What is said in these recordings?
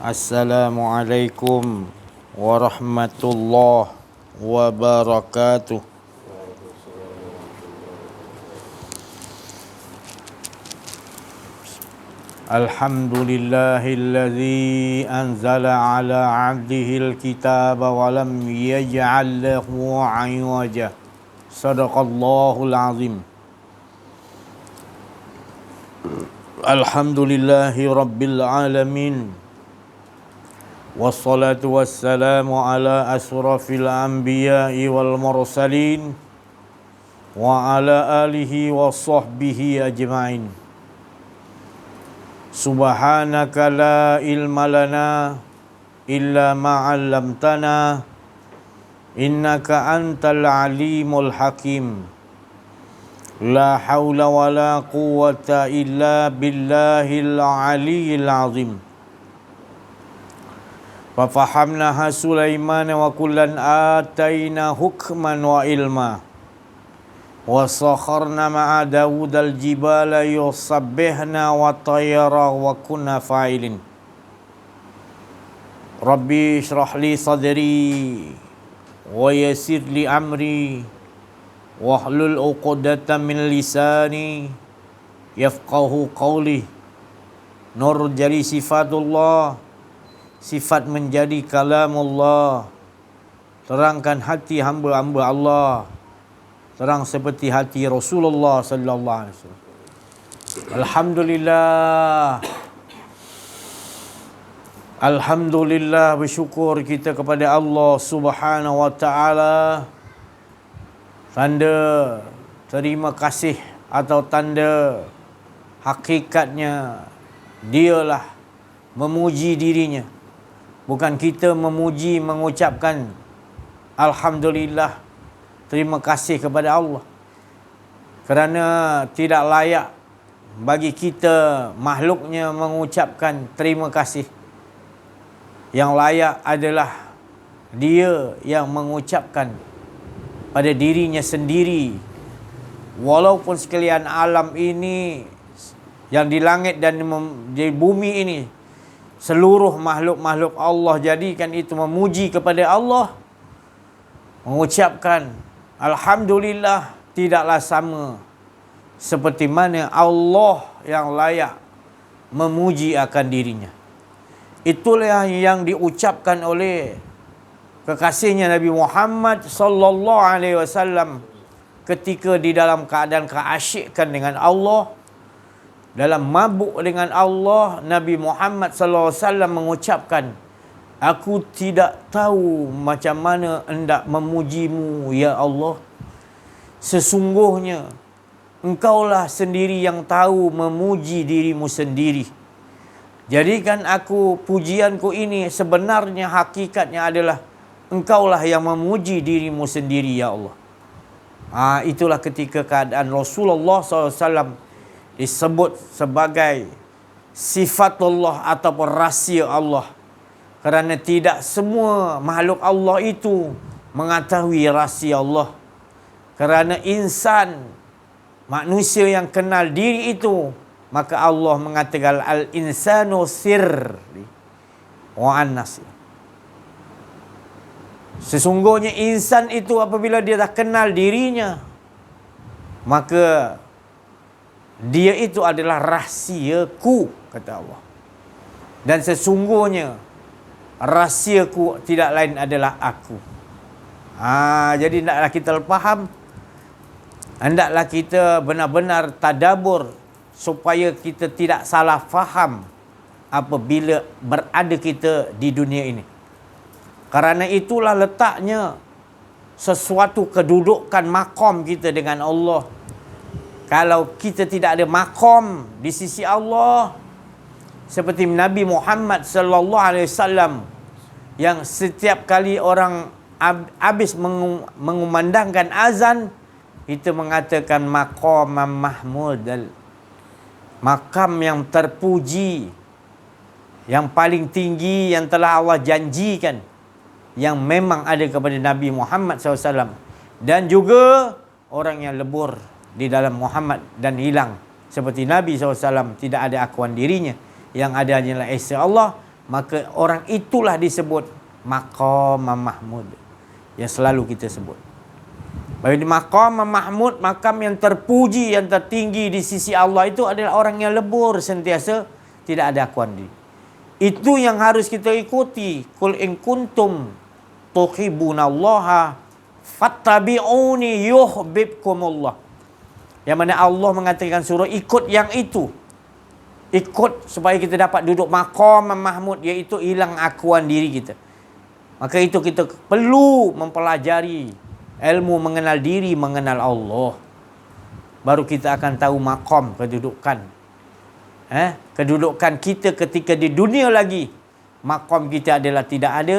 Assalamualaikum warahmatullahi wabarakatuh. Alhamdulillahilladzi anzala ala 'abdihil kitaba wa lam yaj'al lahu 'iwaja. Shadaqallahul 'azim. Alhamdulillahi rabbil alamin. Wassalatu wassalamu ala asrafil anbiya'i wal mursalin wa ala alihi wa sahbihi ajma'in. Subhanaka la ilma lana illa ma 'allamtana innaka antal alimul hakim. La haula wa la quwwata illa billahil aliyyil azim. Fafahamnaha Sulaiman wa kullan ataina hukman wa ilma wa sakharna ma'a Dawud al-jibala yusabbihna wa tayara wa kunna fa'ilin. Rabbi shrah li sadri wa yassir li amri wahlul 'uqdatam min lisani yafqahu qawli. Nur jadi sifatullah, sifat menjadi kalamullah. Terangkan hati hamba-hamba Allah, terang seperti hati Rasulullah sallallahu alaihi wasallam. Alhamdulillah. Alhamdulillah, bersyukur kita kepada Allah Subhanahu wa taala. Tanda terima kasih atau tanda hakikatnya dialah memuji dirinya. Bukan kita memuji, mengucapkan alhamdulillah, terima kasih kepada Allah. Kerana tidak layak bagi kita makhluknya mengucapkan terima kasih. Yang layak adalah dia yang mengucapkan pada dirinya sendiri. Walaupun sekalian alam ini, yang di langit dan di bumi ini, seluruh makhluk-makhluk Allah jadikan itu memuji kepada Allah, mengucapkan alhamdulillah, tidaklah sama seperti mana Allah yang layak memuji akan dirinya. Itulah yang diucapkan oleh kekasihnya Nabi Muhammad sallallahu alaihi wasallam ketika di dalam keadaan keasyikkan dengan Allah, dalam mabuk dengan Allah. Nabi Muhammad sallallahu alaihi wasallam mengucapkan, aku tidak tahu macam mana hendak memujimu ya Allah. Sesungguhnya engkaulah sendiri yang tahu memuji dirimu sendiri. Jadikan aku, pujianku ini sebenarnya hakikatnya adalah engkaulah yang memuji dirimu sendiri ya Allah. Itulah ketika keadaan Rasulullah SAW disebut sebagai sifatullah ataupun rahsia Allah. Kerana tidak semua makhluk Allah itu mengetahui rahsia Allah. Kerana insan, manusia yang kenal diri itu, maka Allah mengatakan al-insanu sirr wa an-nas. Sesungguhnya insan itu apabila dia dah kenal dirinya, maka dia itu adalah rahsiaku, kata Allah. Dan sesungguhnya rahsiaku tidak lain adalah aku. Jadi hendaklah kita faham, hendaklah kita benar-benar tadabbur supaya kita tidak salah faham apabila berada kita di dunia ini. Karena itulah letaknya sesuatu kedudukan makom kita dengan Allah. Kalau kita tidak ada makom di sisi Allah, seperti Nabi Muhammad sallallahu alaihi wasallam yang setiap kali orang habis mengumandangkan azan, itu mengatakan maqam mahmud, makam yang terpuji, yang paling tinggi yang telah Allah janjikan, yang memang ada kepada Nabi Muhammad SAW. Dan juga orang yang lebur di dalam Muhammad dan hilang. Seperti Nabi SAW tidak ada akuan dirinya, yang ada hanyalah Isa Allah. maka orang itulah disebut maqam mahmud yang selalu kita sebut. Bagi maqam mahmud, makam yang terpuji, yang tertinggi di sisi Allah itu adalah orang yang lebur sentiasa, tidak ada akuan diri. Itu yang harus kita ikuti. Qul in kuntum tuhibbunallaha fattabi'uni yuhibbukumullah. Yang mana Allah mengatakan surah ikut yang itu. Ikut supaya kita dapat duduk maqam mahmud, iaitu hilang akuan diri kita. Maka itu kita perlu mempelajari ilmu mengenal diri, mengenal Allah. Baru kita akan tahu maqam, kedudukan. Kedudukan kita ketika di dunia lagi. Maqam kita adalah tidak ada.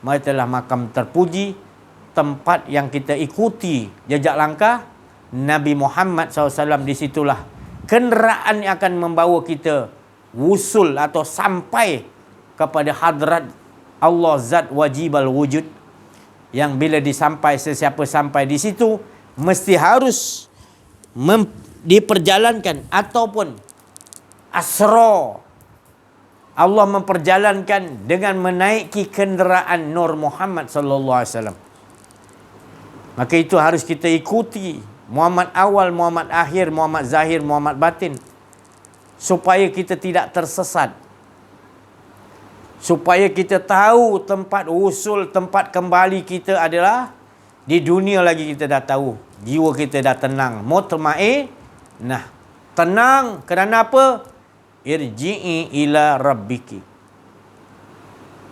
Maka adalah maqam terpuji. Tempat yang kita ikuti jejak langkah Nabi Muhammad SAW. Disitulah kenderaan yang akan membawa kita wusul atau sampai kepada hadrat Allah Zat Wajibal Wujud, yang bila sesiapa sampai di situ mesti harus diperjalankan ataupun asra. Allah memperjalankan dengan menaiki kenderaan Nur Muhammad sallallahu alaihi wasallam. Maka itu harus kita ikuti. Muhammad awal, Muhammad akhir, Muhammad zahir, Muhammad batin. Supaya kita tidak tersesat. Supaya kita tahu tempat usul, tempat kembali kita adalah di dunia lagi kita dah tahu. Jiwa kita dah tenang. Mutmain. Nah, tenang kerana apa? Irji'i ila rabbiki.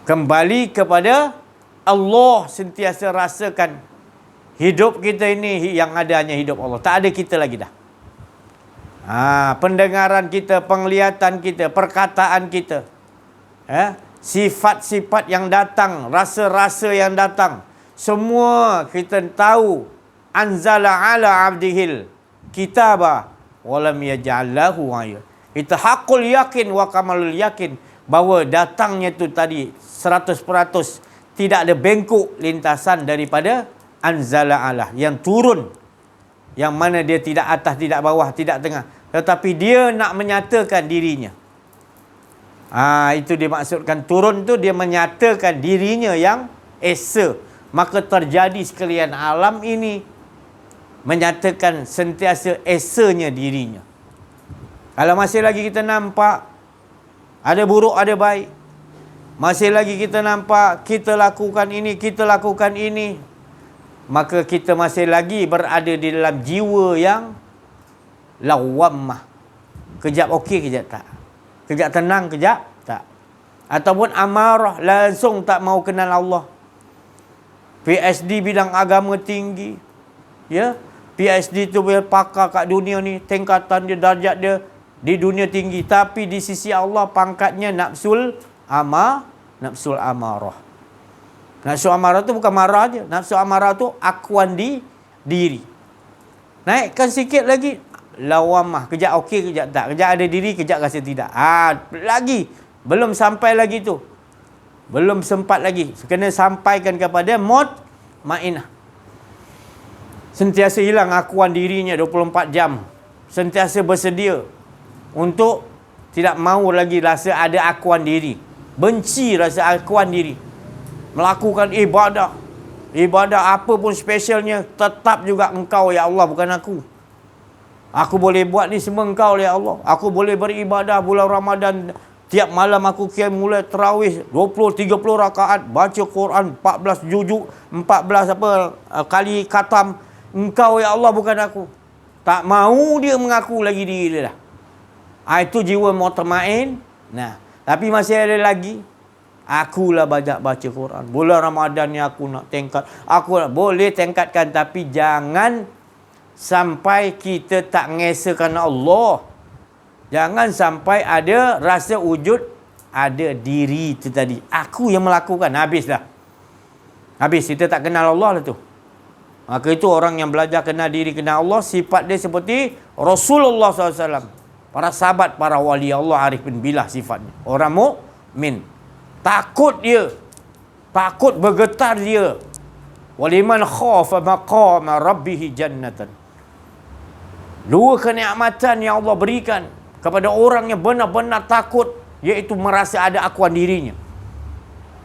Kembali kepada Allah, sentiasa rasakan hidup kita ini yang ada hanya hidup Allah. Tak ada kita lagi dah. Pendengaran kita, penglihatan kita, perkataan kita. Sifat-sifat yang datang, rasa-rasa yang datang. Semua kita tahu. Anzala ala abdihil kitaba walam yaj'allahu ayat. Kita hakul yakin wa kamalul yakin bahawa datangnya tu tadi 100% tidak ada bengkok lintasan daripada anzala ala, yang turun, yang mana dia tidak atas, tidak bawah, tidak tengah, tetapi dia nak menyatakan dirinya. Itu dimaksudkan turun tu, dia menyatakan dirinya yang esa. Maka terjadi sekalian alam ini menyatakan sentiasa esanya dirinya. Kalau masih lagi kita nampak ada buruk ada baik, masih lagi kita nampak kita lakukan ini, kita lakukan ini, maka kita masih lagi berada di dalam jiwa yang lawamah. Kejap okey, kejap tak. Kejap tenang, kejap tak. Ataupun amarah, langsung tak mau kenal Allah. PhD bidang agama tinggi. Ya, PhD tu pakar kat dunia ni, tingkatan dia, darjat dia di dunia tinggi, tapi di sisi Allah pangkatnya nafsul amarah. Nafsu amarah tu bukan marah je. Nafsu amarah tu akuan diri. Naikkan sikit lagi, lawamah. Kejap okey, kejap tak. Kejap ada diri, kejap rasa tidak. Lagi. Belum sampai lagi tu. Belum sempat lagi. Kena sampaikan kepada mutmainah. Sentiasa hilang akuan dirinya 24 jam. Sentiasa bersedia untuk tidak mahu lagi rasa ada akuan diri. Benci rasa akuan diri. Melakukan ibadah. Ibadah apa pun spesialnya, tetap juga engkau ya Allah, bukan aku. Aku boleh buat ni semua engkau ya Allah. Aku boleh beribadah bulan Ramadan. Tiap malam aku mulai tarawih 20-30 rakaat. Baca Quran 14 juzuk, 14 kali khatam. Engkau ya Allah, bukan aku. Tak mahu dia mengaku lagi diri dia dah. Itu jiwa mutmain. Tapi masih ada lagi. Akulah banyak baca Quran. Bulan Ramadan ni aku nak tingkat. Boleh tingkatkan, tapi jangan sampai kita tak ngesakan Allah. Jangan sampai ada rasa wujud, ada diri itu tadi. Aku yang melakukan. Habis dah. Habis. Kita tak kenal Allah lah tu. Maka itu orang yang belajar kenal diri, kenal Allah, sifat dia seperti Rasulullah SAW. Para sahabat, para wali Allah, arif bin billah sifatnya. Orang mukmin. Takut dia. Takut bergetar dia. Waliman khafa maqama rabbih jannatan. Dua kenikmatan yang Allah berikan kepada orang yang benar-benar takut iaitu merasa ada akuan dirinya.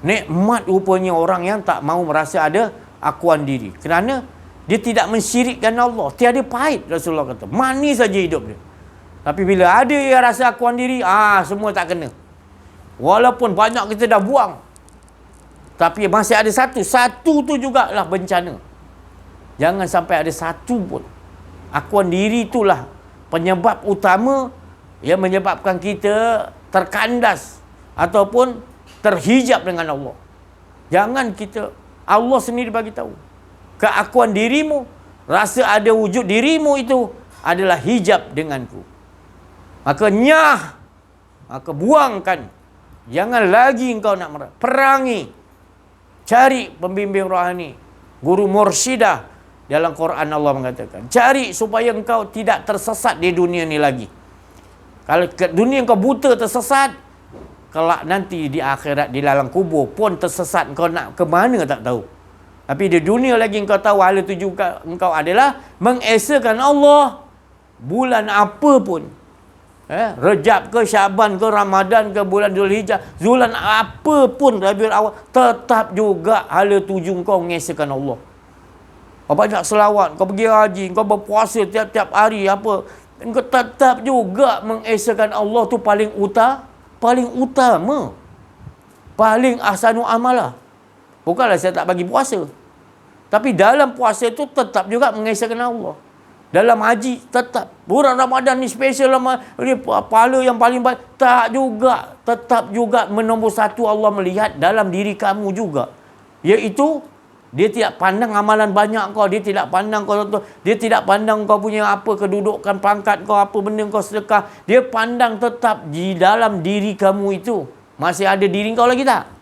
Nikmat rupanya orang yang tak mau merasa ada akuan diri. Kerana dia tidak mensyirikkan Allah. Tiada pahit, Rasulullah kata. Manis saja hidup dia. Tapi bila ada yang rasa akuan diri, semua tak kena. Walaupun banyak kita dah buang, tapi masih ada satu. Satu tu jugalah bencana. Jangan sampai ada satu pun. Akuan diri itulah penyebab utama yang menyebabkan kita terkandas ataupun terhijab dengan Allah. Jangan kita, Allah sendiri bagi tahu. Keakuan dirimu, rasa ada wujud dirimu itu adalah hijab denganku. Maka nyah, maka buangkan. Jangan lagi engkau nak perangi. Cari pembimbing rohani, guru mursyidah. Dalam Quran Allah mengatakan, cari supaya engkau tidak tersesat di dunia ni lagi. Kalau ke dunia engkau buta, tersesat, kelak nanti di akhirat, di dalam kubur pun tersesat, engkau nak ke mana tak tahu. Tapi di dunia lagi engkau tahu hala tuju engkau adalah mengesakan Allah. Bulan apa pun, Rejab ke, Syaban ke, Ramadan ke, bulan Zulhijjah, bulan apa pun, Rabiul Awal, tetap juga hala tuju engkau mengesakan Allah. Kau banyak selawat, kau pergi haji, kau berpuasa tiap-tiap hari apa, engkau tetap juga mengesakan Allah tu paling utama, paling ahsanu amalah. Bukanlah saya tak bagi puasa, tapi dalam puasa tu tetap juga mengesakan Allah. Dalam haji tetap, bulan Ramadan ni special lama, ni pahala yang paling baik, tak juga, tetap juga menombor satu Allah melihat dalam diri kamu juga, iaitu dia tidak pandang amalan banyak kau, dia tidak pandang kau, dia tidak pandang kau punya apa kedudukan pangkat kau, apa benda kau sedekah. Dia pandang tetap di dalam diri kamu itu masih ada diri kau lagi tak?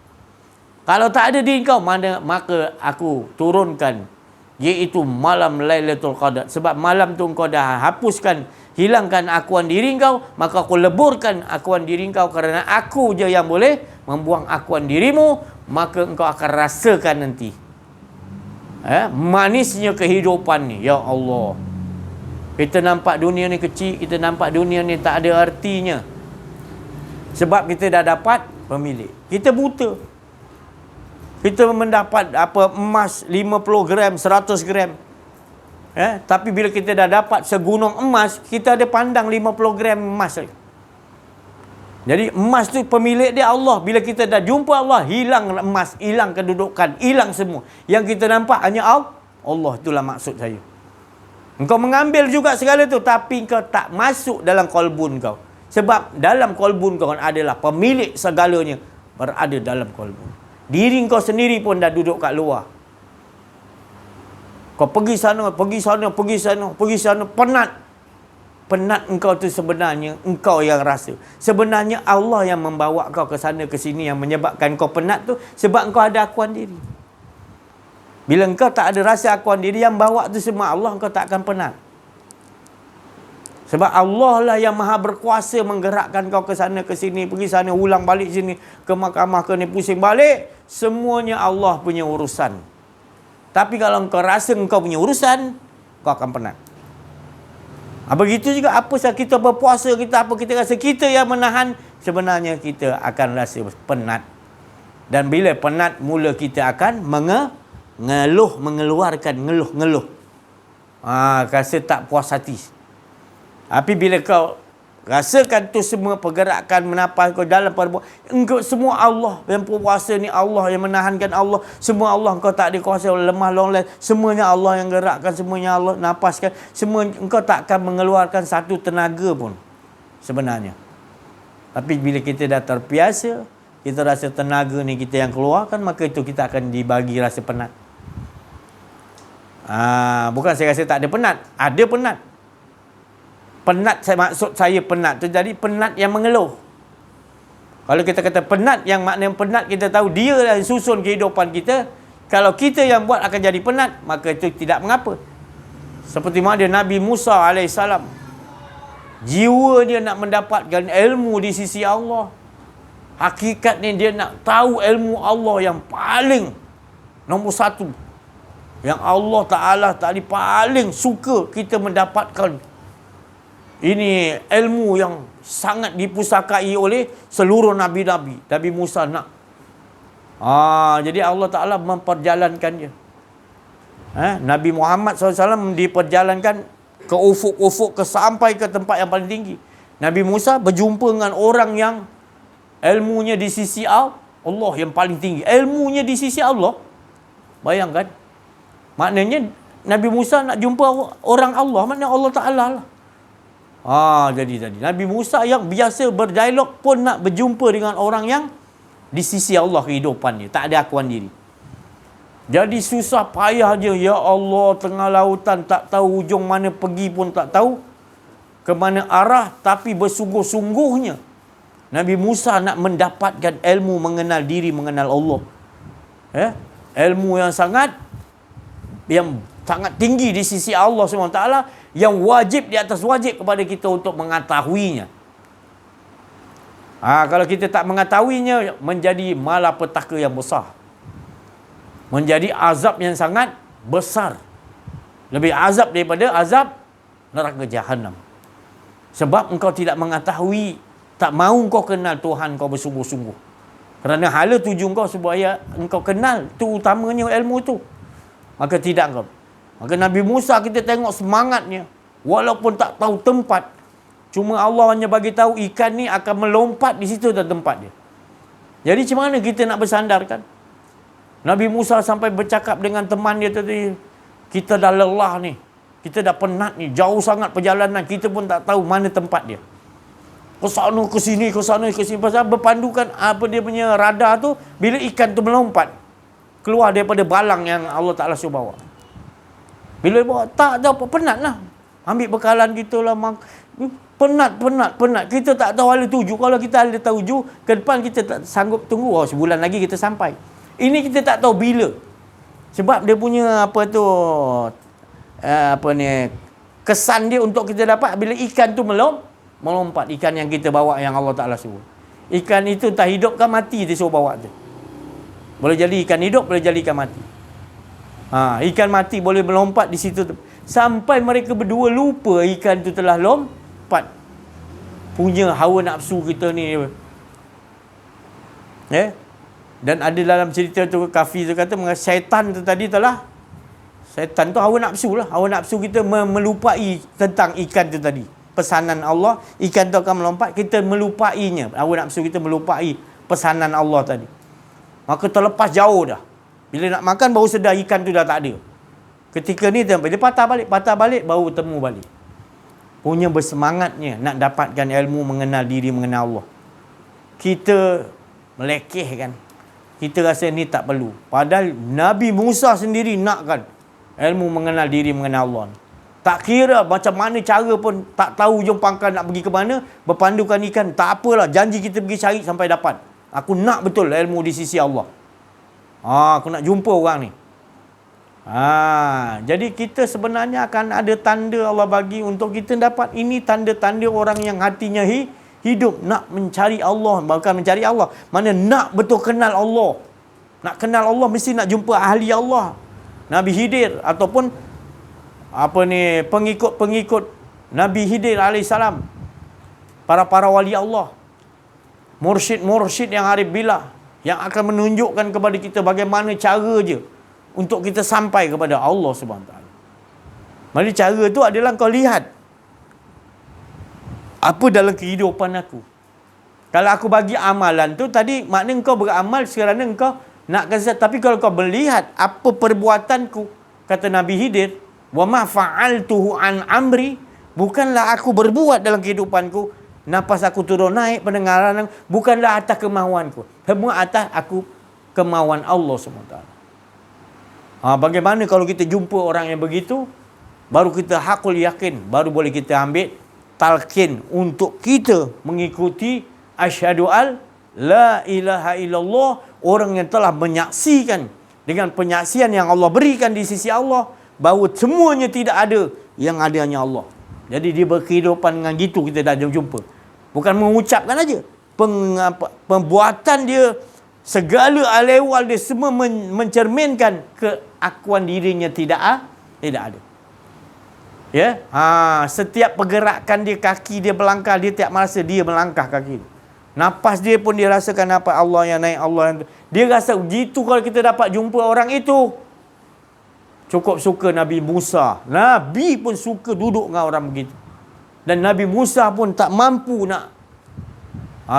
Kalau tak ada diri kau, maka aku turunkan, iaitu malam Lailatul Qadar. Sebab malam tu kau dah hapuskan, hilangkan akuan diri kau, maka aku leburkan akuan diri kau, kerana aku je yang boleh membuang akuan dirimu. Maka engkau akan rasakan nanti manisnya kehidupan ni. Ya Allah, kita nampak dunia ni kecil, kita nampak dunia ni tak ada artinya, sebab kita dah dapat pemilik. Kita buta, kita mendapat emas 50 gram, 100 gram, tapi bila kita dah dapat segunung emas, kita ada pandang 50 gram emas lagi. Jadi emas tu pemilik dia Allah. Bila kita dah jumpa Allah, hilang emas, hilang kedudukan, hilang semua. Yang kita nampak hanya Allah. Itulah maksud saya. Engkau mengambil juga segala tu, tapi engkau tak masuk dalam kolbun kau. Sebab dalam kolbun kau adalah pemilik segalanya, berada dalam kolbun. Diri kau sendiri pun dah duduk kat luar. Kau pergi sana, pergi sana, pergi sana, pergi sana, penat. Penat engkau tu sebenarnya engkau yang rasa. Sebenarnya Allah yang membawa kau ke sana ke sini, yang menyebabkan kau penat tu sebab engkau ada akuan diri. Bila engkau tak ada rasa akuan diri, yang bawa tu semua Allah, engkau tak akan penat. Sebab Allah lah yang maha berkuasa menggerakkan kau ke sana ke sini, pergi sana, ulang balik sini, ke mahkamah ke ni, pusing balik. Semuanya Allah punya urusan. Tapi kalau engkau rasa engkau punya urusan, kau akan penat. Begitu juga apa sahaja kita berpuasa, kita apa, kita rasa kita yang menahan, sebenarnya kita akan rasa penat. Dan bila penat, mula kita akan mengeluarkan ngeluh. Rasa tak puas hati. Tapi bila kau rasakan tu semua pergerakan menapas kau dalam perbuatan, engkau semua Allah yang berkuasa ni, Allah yang menahankan, Allah semua Allah, engkau tak ada kuasa lemah longlet, semuanya Allah yang gerakkan, semuanya Allah napaskan, semua engkau tak akan mengeluarkan satu tenaga pun sebenarnya. Tapi bila kita dah terbiasa, kita rasa tenaga ni kita yang keluarkan, maka itu kita akan dibagi rasa penat. Bukan saya rasa tak ada penat, ada penat. Penat, maksud saya penat tu jadi penat yang mengeluh. Kalau kita kata penat, yang makna penat kita tahu dia yang susun kehidupan kita. Kalau kita yang buat akan jadi penat, maka itu tidak mengapa. Seperti mana Nabi Musa AS, jiwa dia nak mendapatkan ilmu di sisi Allah. Hakikatnya dia nak tahu ilmu Allah yang paling nombor satu, yang Allah Ta'ala tadi paling suka kita mendapatkan. Ini ilmu yang sangat dipusakai oleh seluruh Nabi-Nabi. Nabi Musa nak. Jadi Allah Ta'ala memperjalankan dia. Nabi Muhammad SAW diperjalankan ke ufuk-ufuk, sampai ke tempat yang paling tinggi. Nabi Musa berjumpa dengan orang yang ilmunya di sisi Allah yang paling tinggi. Ilmunya di sisi Allah. Bayangkan. Maknanya Nabi Musa nak jumpa orang Allah, maknanya Allah Ta'ala lah. Jadi Nabi Musa yang biasa berdialog pun nak berjumpa dengan orang yang di sisi Allah kehidupannya, tak ada akuan diri. Jadi susah payah dia, ya Allah, tengah lautan tak tahu hujung mana pergi pun tak tahu ke mana arah, tapi bersungguh-sungguhnya Nabi Musa nak mendapatkan ilmu mengenal diri, mengenal Allah. Ilmu yang sangat tinggi di sisi Allah SWT, yang wajib di atas wajib kepada kita untuk mengetahuinya. Kalau kita tak mengetahuinya, menjadi malapetaka yang besar. Menjadi azab yang sangat besar. Lebih azab daripada azab neraka jahanam. Sebab engkau tidak mengetahui, tak mahu engkau kenal Tuhan kau bersungguh-sungguh. Kerana hala tuju engkau supaya engkau kenal, tu utamanya ilmu tu. Maka tidak engkau. Maka Nabi Musa kita tengok semangatnya. Walaupun tak tahu tempat. Cuma Allah hanya bagi tahu ikan ni akan melompat di situ dan tempat dia. Jadi macam mana kita nak bersandarkan? Nabi Musa sampai bercakap dengan teman dia tadi. Kita dah lelah ni. Kita dah penat ni. Jauh sangat perjalanan. Kita pun tak tahu mana tempat dia. Ke sana, ke sini, ke sana, ke sini. Pasal berpandukan apa dia punya radar tu. Bila ikan tu melompat. Keluar daripada balang yang Allah Ta'ala suruh bawa. Bila bawa, tak ada apa, penat lah. Ambil bekalan kita lah. Penat. Kita tak tahu hala tuju. Kalau kita hala tuju, ke depan kita tak sanggup tunggu. Sebulan lagi kita sampai. Ini kita tak tahu bila. Sebab dia punya kesan dia untuk kita dapat bila ikan tu melompat. Ikan yang kita bawa, yang Allah Ta'ala suruh. Ikan itu tak hidup kan mati dia suruh bawa tu. Boleh jadi ikan hidup, boleh jadi ikan mati. Ikan mati boleh melompat di situ. Sampai mereka berdua lupa ikan tu telah lompat. Punya hawa nafsu kita ni. Dan ada dalam cerita tu, Kafi tu kata, syaitan tu tadi syaitan tu hawa nafsu lah. Hawa nafsu kita melupai tentang ikan tu tadi. Pesanan Allah, ikan tu akan melompat, kita melupainya. Hawa nafsu kita melupai pesanan Allah tadi. Maka terlepas jauh dah. Bila nak makan baru sedar ikan tu dah tak ada. Ketika ni dia patah balik baru temu balik. Punya bersemangatnya nak dapatkan ilmu mengenal diri, mengenal Allah. Kita melekehkan. Kita rasa ni tak perlu. Padahal Nabi Musa sendiri nakkan ilmu mengenal diri, mengenal Allah. Tak kira macam mana cara pun, tak tahu hujung pangkal nak pergi ke mana, berpandukan ikan, tak apalah, janji kita pergi cari sampai dapat. Aku nak betul ilmu di sisi Allah. Aku nak jumpa orang ni. Jadi kita sebenarnya akan ada tanda Allah bagi untuk kita dapat. Ini tanda-tanda orang yang hatinya hidup nak mencari Allah. Bukan mencari Allah, mana nak betul kenal Allah. Nak kenal Allah mesti nak jumpa ahli Allah. Nabi Khidir ataupun pengikut-pengikut Nabi Khidir alaihissalam. Para wali Allah. Mursyid-mursyid yang arif billah, yang akan menunjukkan kepada kita bagaimana cara je untuk kita sampai kepada Allah SWT. Mari cara tu adalah kau lihat apa dalam kehidupan aku. Kalau aku bagi amalan tu tadi, maknanya kau beramal kerana kau nak kasih. Tapi kalau kau melihat apa perbuatanku, kata Nabi Khidir, wa ma fa'altuhu an amri, bukanlah aku berbuat dalam kehidupanku. Nafas aku turun naik, pendengaran bukanlah atas kemahuanku. Semua atas aku kemahuan Allah SWT. Bagaimana kalau kita jumpa orang yang begitu, baru kita hakul yakin, baru boleh kita ambil talqin untuk kita mengikuti asyhadu al la ilaha illallah, orang yang telah menyaksikan dengan penyaksian yang Allah berikan di sisi Allah, bahawa semuanya tidak ada, yang ada hanya Allah. Jadi dia berkehidupan dengan gitu, kita dah jumpa. Bukan mengucapkan aja, pembuatan dia, segala alewal dia semua mencerminkan keakuan dirinya tidak ada. Ya, setiap pergerakan dia, kaki dia melangkah, dia tiap masa dia melangkah kaki. Napas dia pun dia rasakan apa Allah yang naik, Allah yang dia rasa begitu. Kalau kita dapat jumpa orang itu, cukup suka Nabi Musa. Nabi pun suka duduk dengan orang begitu. Dan Nabi Musa pun tak mampu nak.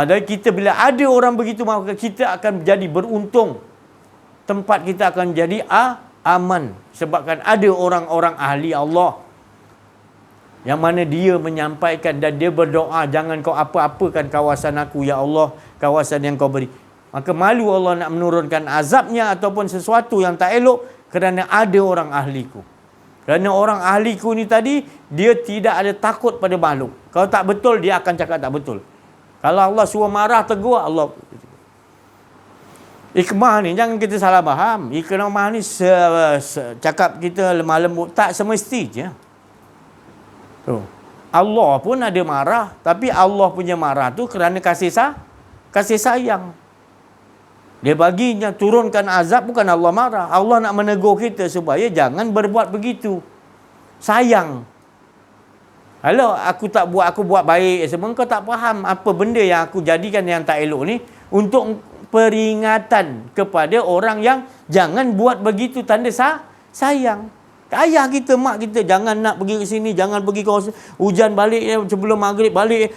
Dan kita bila ada orang begitu, maka kita akan jadi beruntung. Tempat kita akan jadi aman. Sebabkan ada orang-orang ahli Allah yang mana dia menyampaikan dan dia berdoa, jangan kau apa-apakan kawasan aku, ya Allah, kawasan yang kau beri. Maka malu Allah nak menurunkan azabnya ataupun sesuatu yang tak elok kerana ada orang ahliku. Kerana orang ahliku ni tadi, dia tidak ada takut pada makhluk. Kalau tak betul, dia akan cakap tak betul. Kalau Allah suruh marah, tegur, Allah. Hikmah ni, jangan kita salah faham. Hikmah ni cakap kita lemah lembut, tak semestinya. Allah pun ada marah, tapi Allah punya marah tu kerana kasih sayang. Dia baginya turunkan azab, bukan Allah marah. Allah nak menegur kita supaya jangan berbuat begitu. Sayang. Kalau aku tak buat, aku buat baik semua, kau tak faham apa benda yang aku jadikan yang tak elok ni untuk peringatan kepada orang yang jangan buat begitu, tanda sayang. Ayah kita, mak kita, jangan nak pergi ke sini, jangan pergi ke hujan balik sebelum maghrib balik.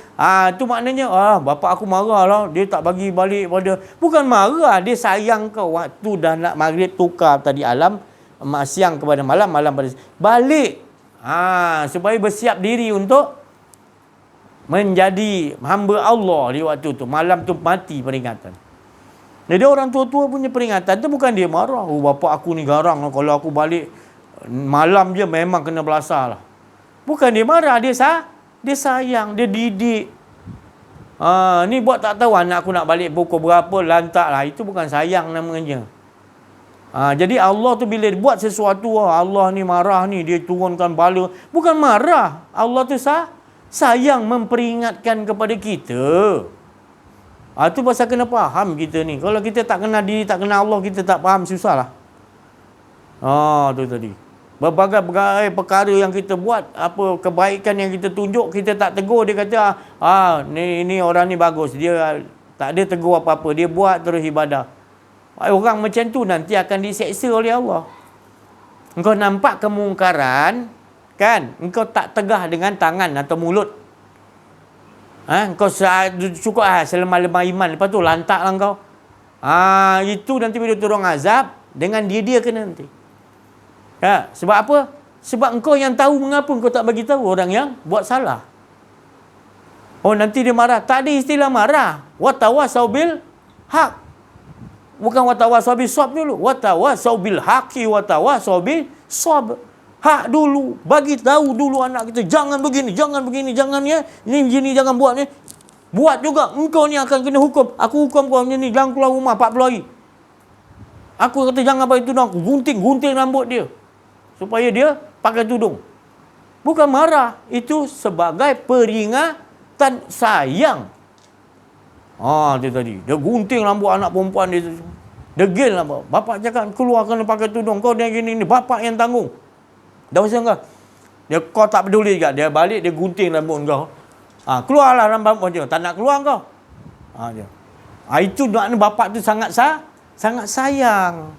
Tu maknanya, bapak aku marah lah, dia tak bagi balik pada. Bukan marah, dia sayang kau. Waktu dah nak maghrib, tukar tadi alam, siang kepada malam, malam pada balik. Supaya bersiap diri untuk menjadi hamba Allah di waktu tu. Malam tu mati peringatan. Jadi orang tua-tua punya peringatan tu bukan dia marah. Bapak aku ni garang lah, kalau aku balik malam je memang kena belasah lah. Bukan dia marah, dia sayang, dia didik. Ni buat tak tahu anak aku nak balik pukul berapa, lantak lah. Itu bukan sayang namanya. Jadi Allah tu bila buat sesuatu, Allah ni marah ni, dia turunkan bala. Bukan marah. Allah tu sayang memperingatkan kepada kita. Itu pasal kena faham kita ni. Kalau kita tak kenal diri, tak kenal Allah, kita tak faham, susah lah. Tu tadi. Berbagai perkara yang kita buat, apa kebaikan yang kita tunjuk, kita tak tegur, dia kata ni orang ni bagus, dia tak ada tegur apa-apa, dia buat terus ibadah. Orang macam tu nanti akan diseksa oleh Allah. Engkau nampak kemungkaran kan, engkau tak tegah dengan tangan atau mulut. Engkau cukup selemah-lemah iman, lepas tu lantaklah engkau. Itu nanti bila turun azab, dengan dia kena nanti. Sebab apa? Sebab engkau yang tahu mengapa engkau tak bagi tahu orang yang buat salah. Nanti dia marah. Tak ada istilah marah. Watawasau bil haq. Bukan watawasau bil sob dulu. Watawasau bil haqi watawasau bil sob. Hak dulu. Bagi tahu dulu anak kita. Jangan begini, jangan ya. Ni begini, jangan buat ni. Buat juga. Engkau ni akan kena hukum. Aku hukum kau macam ni. Jangan keluar rumah 40 hari. Aku kata jangan pakai tudung. Aku gunting rambut dia. Supaya dia pakai tudung. Bukan marah. Itu sebagai peringatan sayang. Dia tadi. Dia gunting rambut anak perempuan dia. Degil lah. Bapak cakap keluar kena pakai tudung. Kau yang gini ni. Bapak yang tanggung. Dah usah kau. Kau tak peduli juga. Dia balik, dia gunting rambut kau. Keluarlah rambut dia. Tak nak keluar kau. Itu makna bapak tu sangat sayang.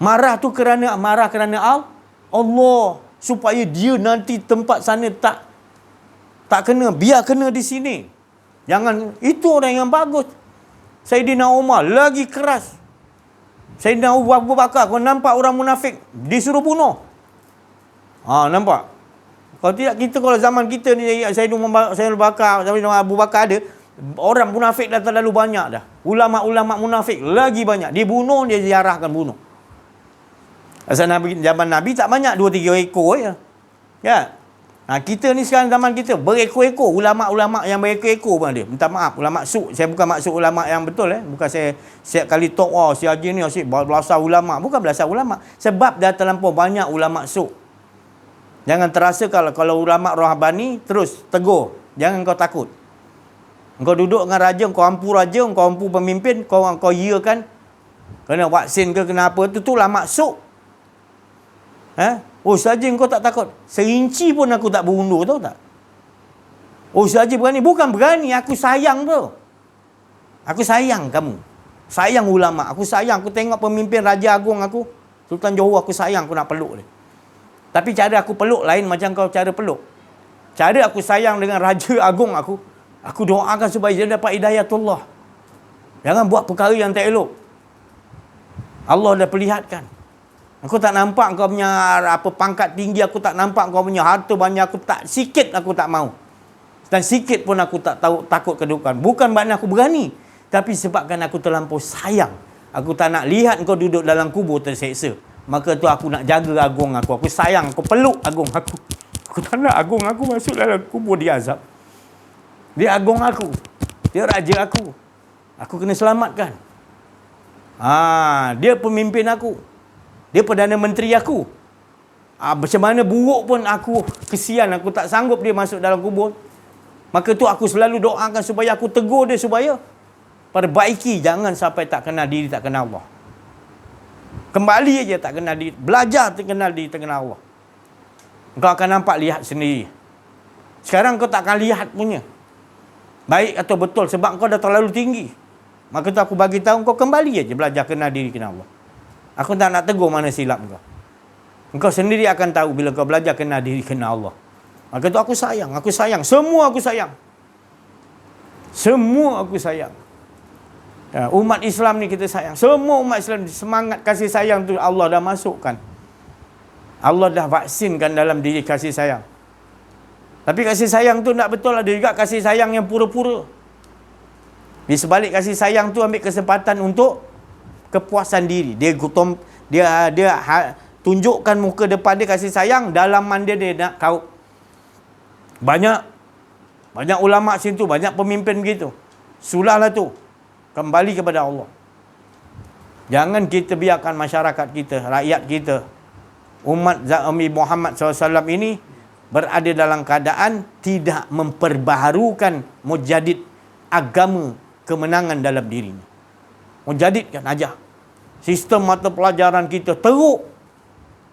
Marah kerana Allah, supaya dia nanti tempat sana tak kena, biar kena di sini. Jangan, itu orang yang bagus. Sayyidina Umar lagi keras. Sayyidina Abu Bakar, kau nampak orang munafik disuruh bunuh. Nampak? Kalau tidak, kita kalau zaman kita ni, Sayyidina Abu Bakar ada, orang munafik dah terlalu banyak dah. Ulama-ulama munafik lagi banyak. Dibunuh, dia ziarahkan bunuh. Asal zaman Nabi tak banyak, 2-3 ekor je. Ya. Kita ni sekarang zaman kita berekor-ekor. Ulama-ulama yang berekor-ekor pun ada. Minta maaf, ulama suk. Saya bukan maksud ulama yang betul. Bukan saya setiap kali talk, si Haji ni asyik belasah ulama. Bukan belasah ulama. Sebab dah terlampau banyak ulama suk. Jangan terasa kalau ulama rohbani, terus tegur. Jangan kau takut. Kau duduk dengan raja, kau ampu pemimpin, kau iakan. Kena vaksin ke, kena apa, tu ulama suk. Oh saja kau tak takut. Serinci pun aku tak berundur, tahu tak? Oh saja berani. Bukan berani, aku sayang tu. Aku sayang kamu. Sayang ulama. Aku sayang. Aku tengok pemimpin Raja Agung aku, Sultan Johor, aku sayang. Aku nak peluk dia. Tapi cara aku peluk lain macam kau cara peluk. Cara aku sayang dengan Raja Agung aku doakan supaya dia dapat hidayatullah. Jangan buat perkara yang tak elok. Allah dah perlihatkan. Aku tak nampak kau punya pangkat tinggi, aku tak nampak kau punya harta banyak, sikit aku tak mau. Dan sikit pun aku tak tahu, takut kedudukan. Bukan kerana aku berani, tapi sebabkan aku terlampau sayang. Aku tak nak lihat kau duduk dalam kubur terseksa. Maka tu aku nak jaga agung aku. Aku sayang, aku peluk agung aku. Aku tak nak agung aku masuk dalam kubur dia azab. Dia agung aku. Dia raja aku. Aku kena selamatkan. Dia pemimpin aku. Dia Perdana Menteri aku. Macam mana buruk pun aku kesian, aku tak sanggup dia masuk dalam kubur. Maka tu aku selalu doakan supaya aku tegur dia supaya perbaiki, jangan sampai tak kenal diri, tak kenal Allah. Kembali aja tak kenal diri, belajar tak kenal diri, tak kenal Allah. Kau akan nampak, lihat sendiri. Sekarang kau tak akan lihat punya baik atau betul sebab kau dah terlalu tinggi. Maka tu aku bagi tahu kau kembali aja belajar kenal diri, kenal Allah. Aku tak nak tegur mana silap kau. Engkau sendiri akan tahu bila kau belajar kenal diri, kenal Allah. Maka tu aku sayang, semua aku sayang. Semua aku sayang. Umat Islam ni kita sayang. Semua umat Islam, semangat kasih sayang tu Allah dah masukkan. Allah dah vaksinkan dalam diri kasih sayang. Tapi kasih sayang tu tak betul, ada juga kasih sayang yang pura-pura. Di sebalik kasih sayang tu ambil kesempatan untuk kepuasan diri. Dia tunjukkan muka depan dia kasih sayang, dalam mandi dia nak kau. Banyak ulama situ, banyak pemimpin begitu. Sulahlah tu. Kembali kepada Allah. Jangan kita biarkan masyarakat kita, rakyat kita, umat Nabi Muhammad SAW ini berada dalam keadaan tidak memperbaharukan mujadid agama kemenangan dalam dirinya. Mujadidkan aja. Sistem mata pelajaran kita teruk.